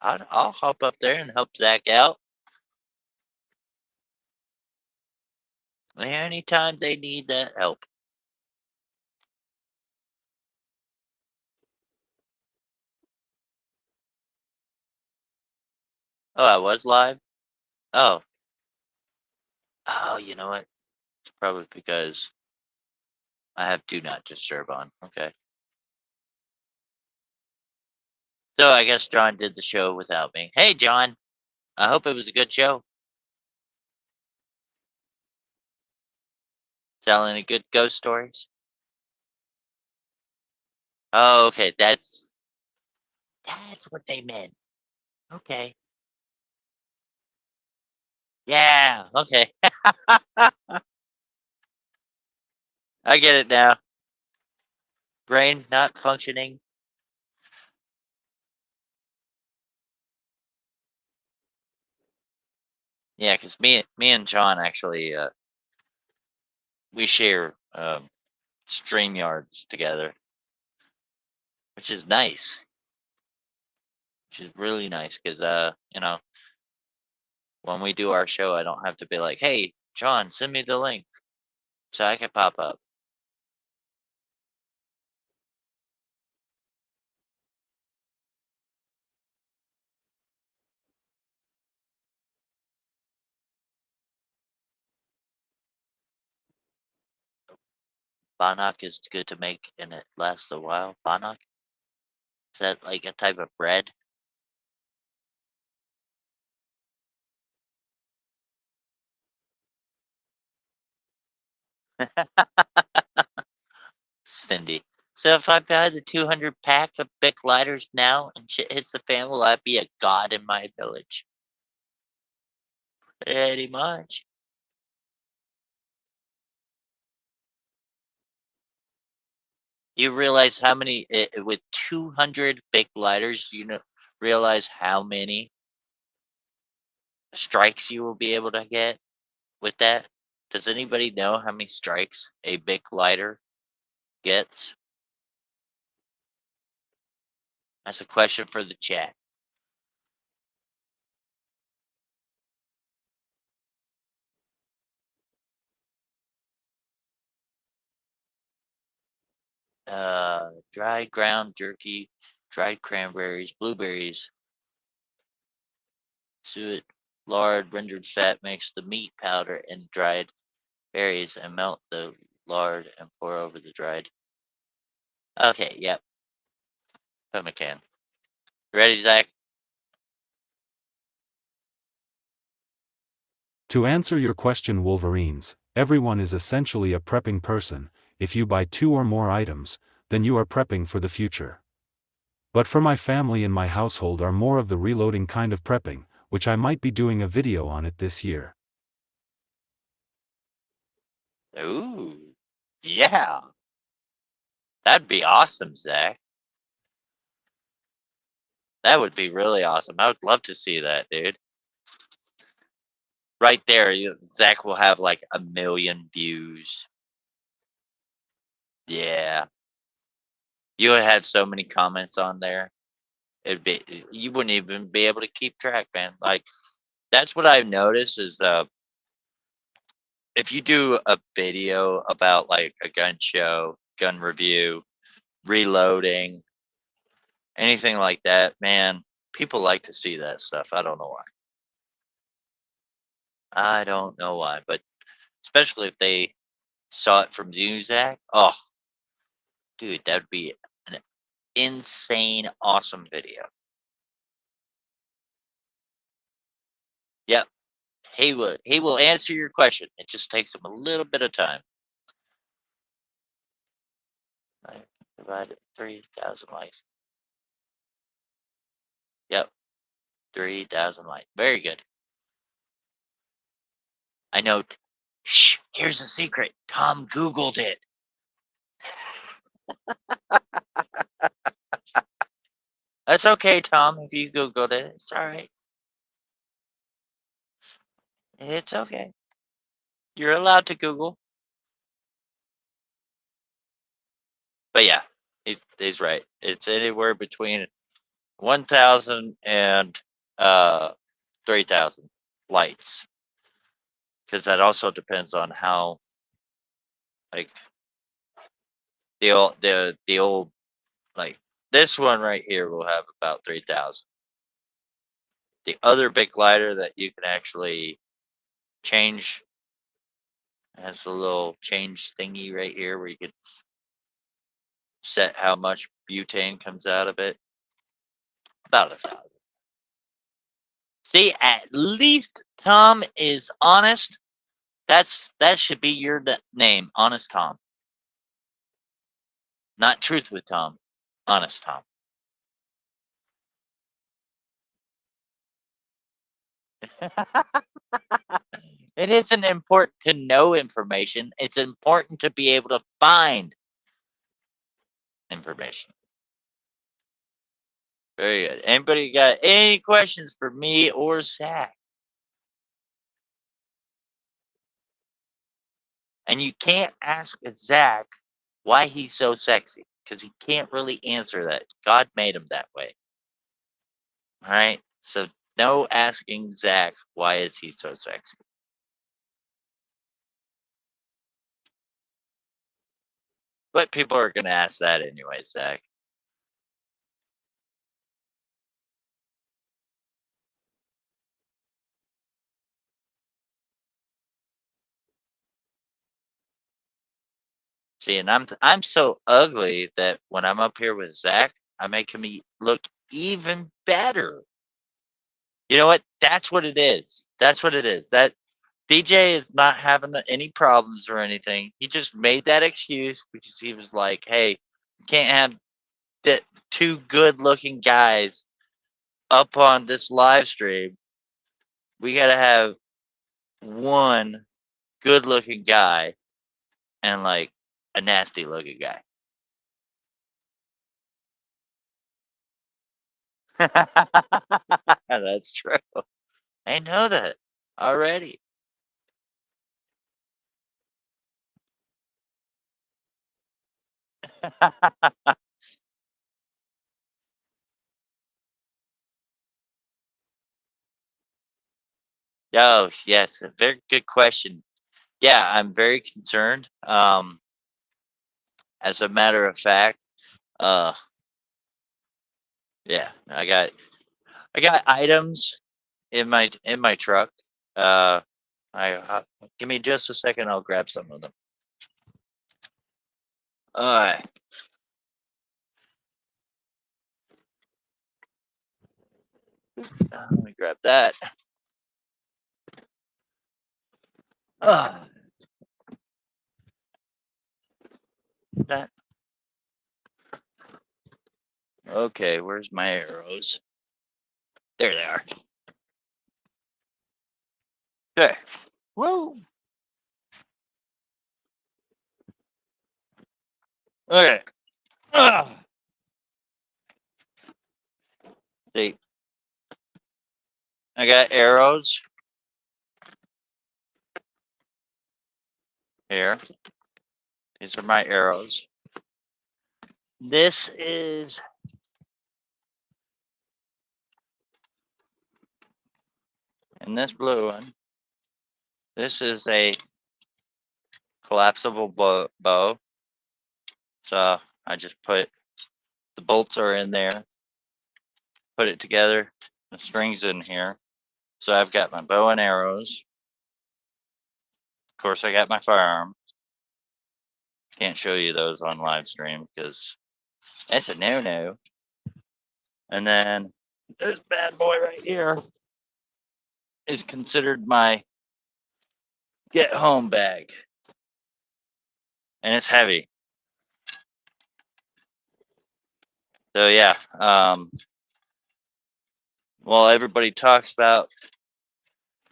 B: I'll hop up there and help Zach out anytime they need that help. Oh, I was live. Oh, you know what? It's probably because I have Do Not Disturb on. Okay. So I guess John did the show without me. Hey, John. I hope it was a good show. Tell any good ghost stories? Oh, okay. That's what they meant. Okay. Yeah. Okay. I get it now. Brain not functioning. Yeah, because me and John actually we share StreamYards together, which is nice. Which is really nice because when we do our show, I don't have to be like, "Hey, John, send me the link," so I can pop up. Bannock is good to make and it lasts a while. Bannock? Is that like a type of bread? Cindy. So if I buy the 200 pack of Bic lighters now and shit hits the fan, will I be a god in my village? Pretty much. You realize how many with 200 Bic lighters, realize how many strikes you will be able to get with that? Does anybody know how many strikes a Bic lighter gets? That's a question for the chat. Dried ground jerky, dried cranberries, blueberries, suet, lard, rendered fat, mix the meat powder and dried berries and melt the lard and pour over the dried. Okay, yep. Pemmican. Ready, Zach?
C: To answer your question, Wolverines, everyone is essentially a prepping person. If you buy 2 or more items, then you are prepping for the future. But for my family and my household are more of the reloading kind of prepping, which I might be doing a video on it this year.
B: Ooh, yeah. That'd be awesome, Zach. That would be really awesome. I would love to see that, dude. Right there, Zach will have like 1 million views. Yeah. You would have so many comments on there. It'd be you wouldn't even be able to keep track, man. Like that's what I've noticed is if you do a video about like a gun show, gun review, reloading, anything like that, man, people like to see that stuff. I don't know why. I don't know why, but especially if they saw it from you, Zach. Oh, dude, that would be an insane, awesome video. Yep, he will answer your question. It just takes him a little bit of time. I provided 3,000 likes. Yep, 3,000 likes. Very good. I know. Shh, here's a secret. Tom Googled it. That's okay, Tom, if you Googled it. It's all right. It's okay. You're allowed to Google. But yeah, he's right. It's anywhere between 1,000 and 3,000 lights. Because that also depends on how, like, the old like this one right here will have about 3,000. The other big lighter that you can actually change has a little change thingy right here where you can set how much butane comes out of it. About 1,000. See, at least Tom is honest. That should be your name, Honest Tom. Not Truth with Tom, Honest Tom. It isn't important to know information. It's important to be able to find information. Very good. Anybody got any questions for me or Zach? And you can't ask Zach why he's so sexy because he can't really answer that. God made him that way. All right. So no asking Zach why is he so sexy. But people are gonna ask that anyway, Zach. See, and I'm so ugly that when I'm up here with Zach, I make him look even better. You know what? That's what it is. That's what it is. That DJ is not having any problems or anything. He just made that excuse because he was like, "Hey, you can't have that 2 good-looking guys up on this live stream. We gotta have one good-looking guy and like a nasty-looking guy." That's true. I know that already. Oh, yes, a very good question. Yeah, I'm very concerned. as a matter of fact, yeah, I got items in my truck. Give me just a second. I'll grab some of them. All right. Let me grab that. That. Okay, where's my arrows? There they are. Okay. Whoa. Okay. See, I got arrows here. These are my arrows. This is and this blue one. This is a collapsible bow. So I just put the bolts are in there, put it together, the strings in here. So I've got my bow and arrows. Of course, I got my firearm. Can't show you those on live stream because that's a no-no. And then this bad boy right here is considered my get home bag. And it's heavy. So yeah, well, everybody talks about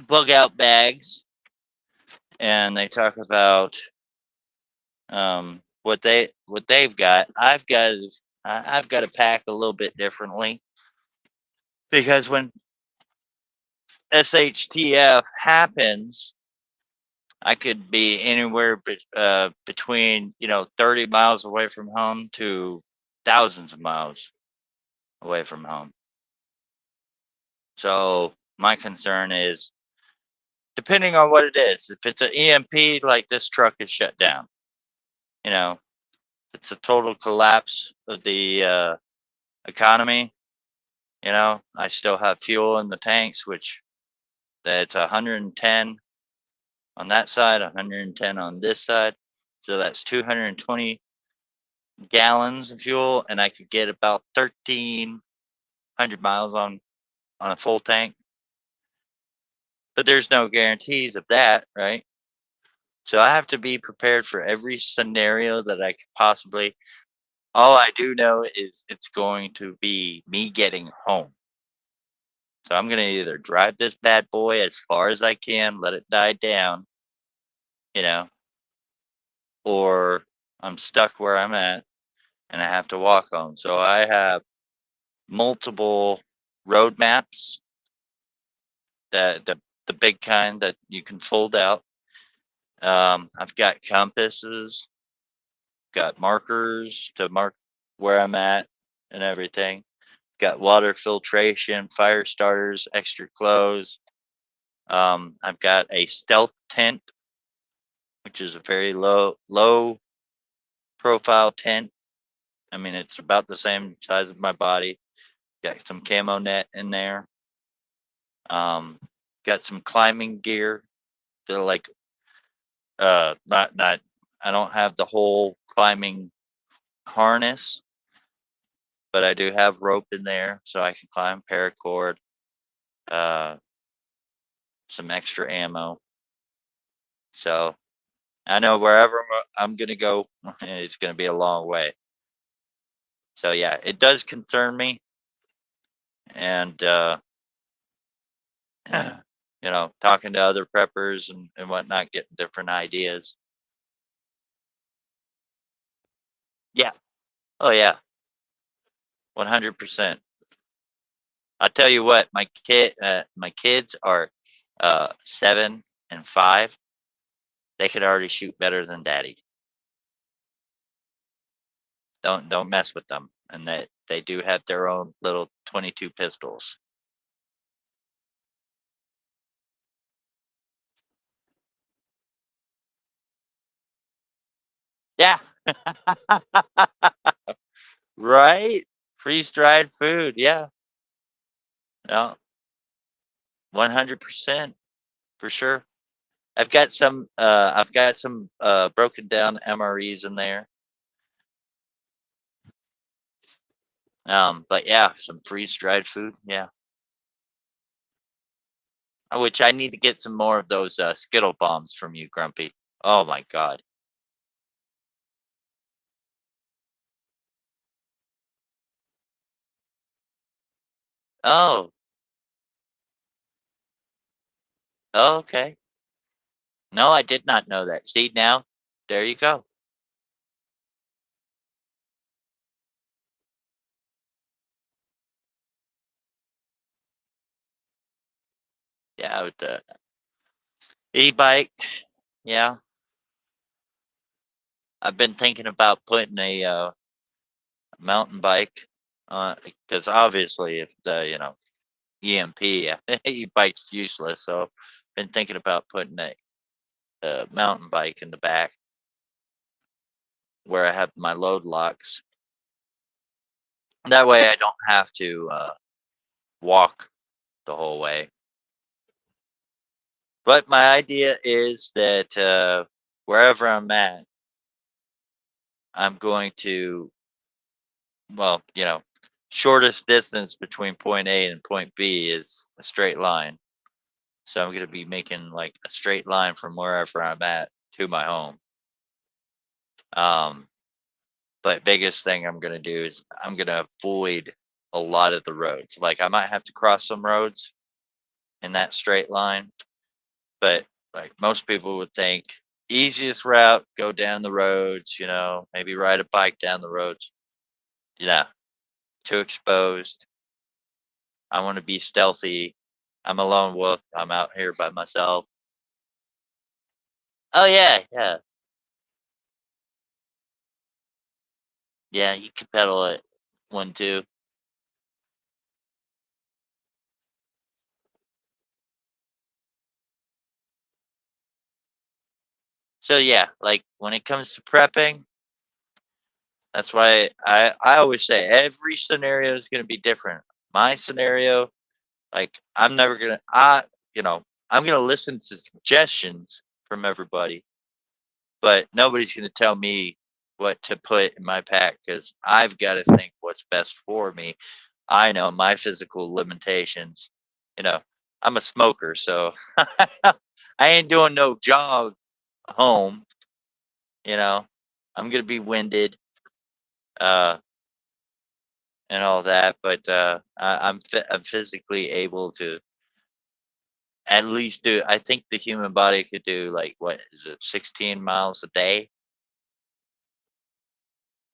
B: bug out bags and they talk about what they've got. I've got to pack a little bit differently because when SHTF happens, I could be anywhere between 30 miles away from home to thousands of miles away from home. So my concern is, depending on what it is, if it's an EMP, like this truck is shut down. It's a total collapse of the economy. I still have fuel in the tanks, which that's 110 on that side, 110 on this side. So that's 220 gallons of fuel, and I could get about 1,300 miles on a full tank. But there's no guarantees of that, right? So I have to be prepared for every scenario that I could possibly. All I do know is it's going to be me getting home. So I'm going to either drive this bad boy as far as I can, let it die down, or I'm stuck where I'm at and I have to walk home. So I have multiple road maps, the big kind that you can fold out. I've got compasses, got markers to mark where I'm at and everything. Got water filtration, fire starters, extra clothes. I've got a stealth tent, which is a very low profile tent. I mean, it's about the same size of my body. Got some camo net in there. Got some climbing gear. They're like not I don't have the whole climbing harness, but I do have rope in there so I can climb, paracord, some extra ammo. So I know wherever I'm gonna go, it's gonna be a long way. So yeah, it does concern me, and talking to other preppers and whatnot, getting different ideas. Yeah. Oh yeah. 100%. I tell you what, my kids are 7 and 5. They could already shoot better than daddy. Don't mess with them. And they do have their own little 22 pistols. Yeah, Right? Freeze-dried food, yeah. No, 100% for sure. I've got some broken down MREs in there. But yeah, some freeze-dried food, yeah. Which I need to get some more of those Skittle bombs from you, Grumpy. Oh my God. Oh, oh, okay. No, I did not know that. See now, there you go. Yeah, with the e-bike. Yeah, I've been thinking about putting a mountain bike because obviously if the EMP e-bike's useless. So been thinking about putting a mountain bike in the back where I have my load locks. That way I don't have to walk the whole way. But my idea is that wherever I'm at, I'm going to, well, shortest distance between point A and point B is a straight line. So I'm going to be making like a straight line from wherever I'm at to my home. Um, but biggest thing I'm going to do is I'm going to avoid a lot of the roads. Like I might have to cross some roads in that straight line, but like most people would think easiest route, go down the roads, maybe ride a bike down the roads. Yeah, too exposed. I want to be stealthy. I'm a lone wolf. I'm out here by myself. Oh yeah, yeah. Yeah, you can pedal it one too. So yeah, like when it comes to prepping, that's why I always say every scenario is gonna be different. My scenario, like I'm never gonna I'm gonna listen to suggestions from everybody, but nobody's gonna tell me what to put in my pack because I've got to think what's best for me. I know my physical limitations. You know, I'm a smoker, so I ain't doing no jog home. You know, I'm gonna be winded uh, and all that, but I'm physically able to at least do. I think the human body could do like what is it, 16 miles a day?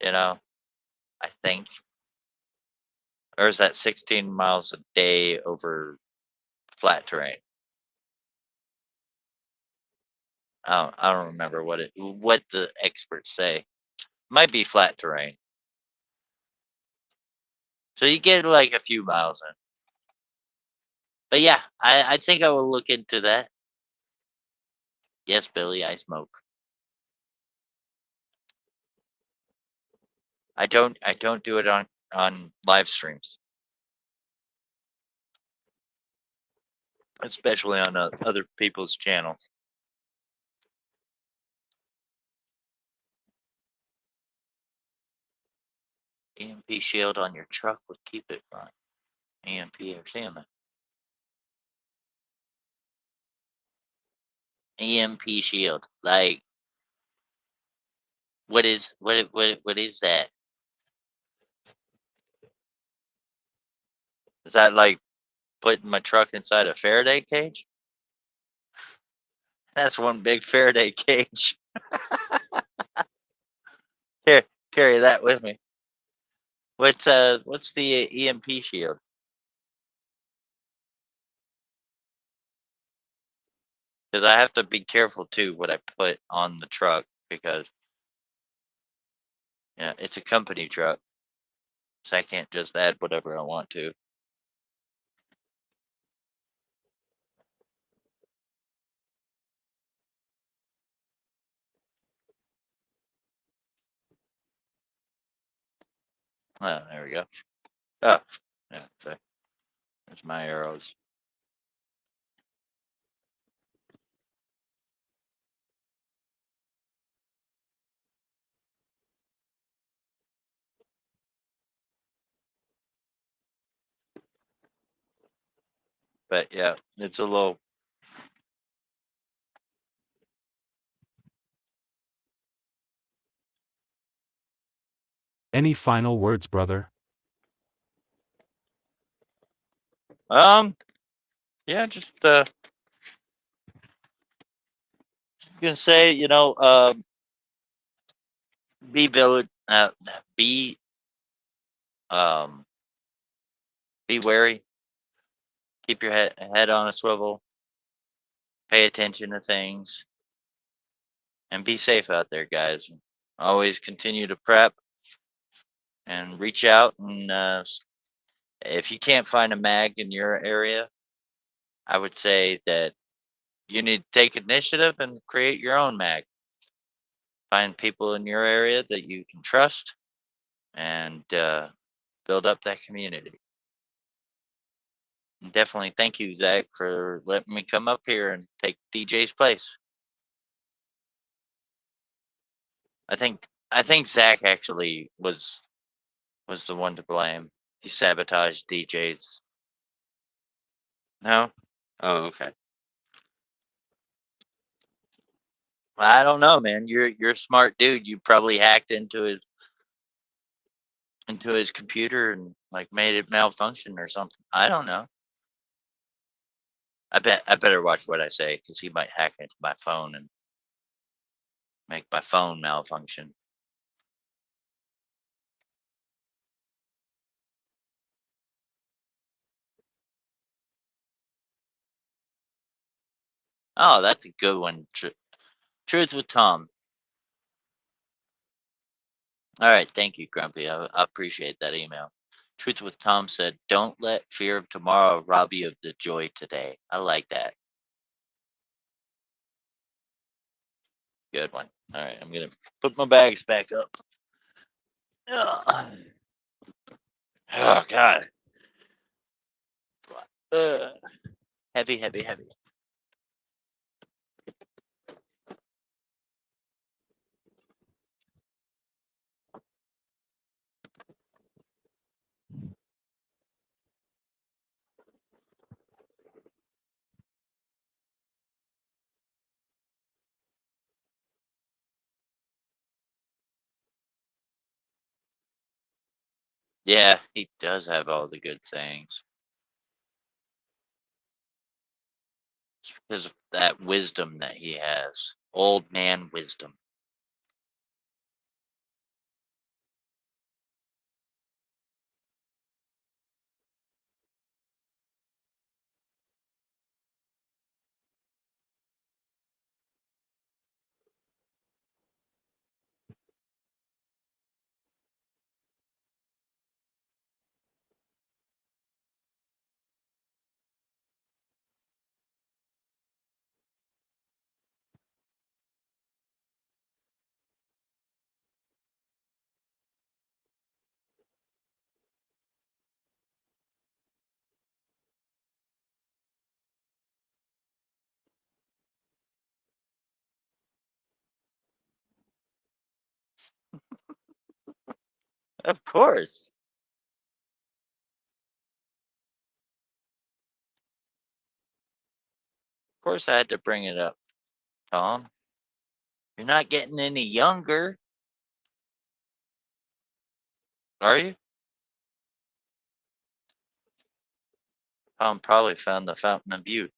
B: You know, I think, or is that 16 miles a day over flat terrain? I don't remember what the experts say. Might be flat terrain. So you get like a few miles in. But yeah, I think I will look into that. Yes, Billy, I smoke. I don't do it on live streams, especially on other people's channels. EMP shield on your truck would keep it from EMP or salmon. EMP shield, like what is that? Is that like putting my truck inside a Faraday cage? That's one big Faraday cage. Here, carry that with me. What's the EMP shield? Because I have to be careful too what I put on the truck because it's a company truck, so I can't just add whatever I want to. Oh, there we go. Oh, yeah. So there's my arrows. But yeah, it's a little.
C: Any final words, brother?
B: Yeah, just gonna say, be village, be um, be wary. Keep your head on a swivel. Pay attention to things, and be safe out there, guys. Always continue to prep and reach out. And if you can't find a mag in your area, I would say that you need to take initiative and create your own mag. Find people in your area that you can trust and build up that community. And definitely thank you, Zach, for letting me come up here and take DJ's place. I think Zach actually was the one to blame. He sabotaged DJ's. No? Oh, okay. I don't know, man. You're a smart dude. You probably hacked into his computer and like made it malfunction or something. I don't know. I better watch what I say because he might hack into my phone and make my phone malfunction. Oh, that's a good one. Truth with Tom. All right, thank you, Grumpy. I appreciate that email. Truth with Tom said, "Don't let fear of tomorrow rob you of the joy today." I like that. Good one. All right, I'm gonna put my bags back up. Ugh. Oh God. Ugh. Heavy, heavy, heavy. Yeah, he does have all the good things. It's because of that wisdom that he has. Old man wisdom. Of course. Of course I had to bring it up, Tom. You're not getting any younger, are you? Tom probably found the fountain of youth.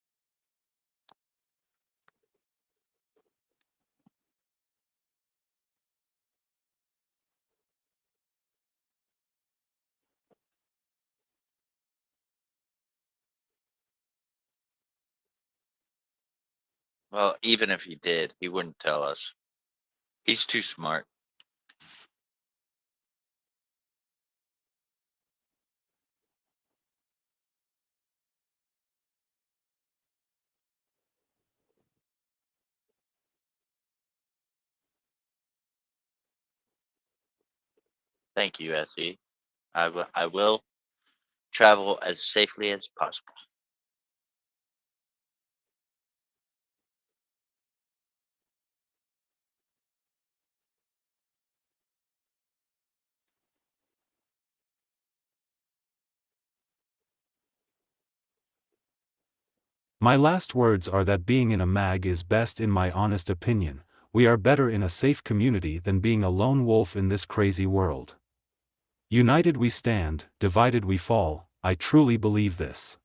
B: Well, even if he did, he wouldn't tell us. He's too smart. Thank you, SE. I will travel as safely as possible.
C: My last words are that being in a mag is best in my honest opinion. We are better in a safe community than being a lone wolf in this crazy world. United we stand, divided we fall, I truly believe this.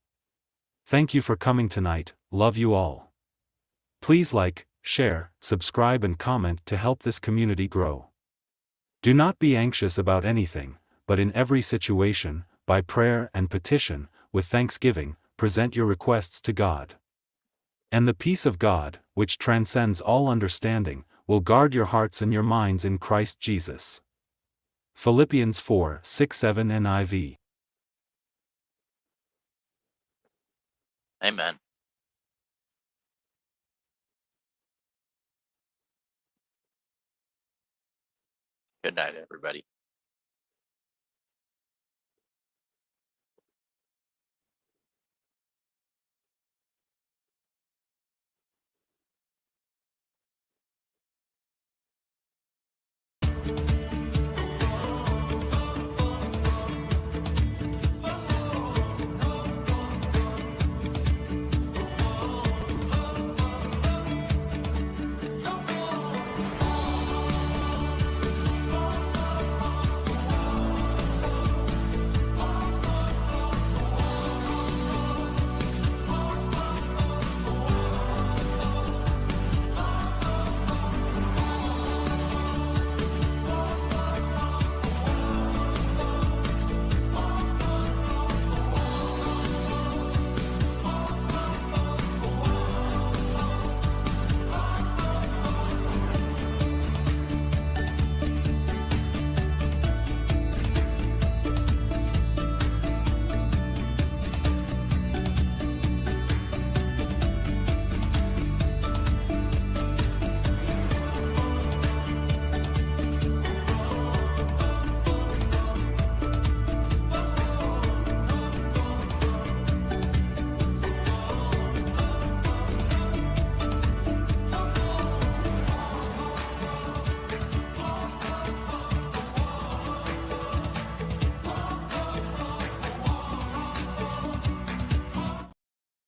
C: Thank you for coming tonight, love you all. Please like, share, subscribe and comment to help this community grow. Do not be anxious about anything, but in every situation, by prayer and petition, with thanksgiving, present your requests to God. And the peace of God, which transcends all understanding, will guard your hearts and your minds in Christ Jesus. Philippians 4:6-7 NIV.
B: Amen. Good night, everybody.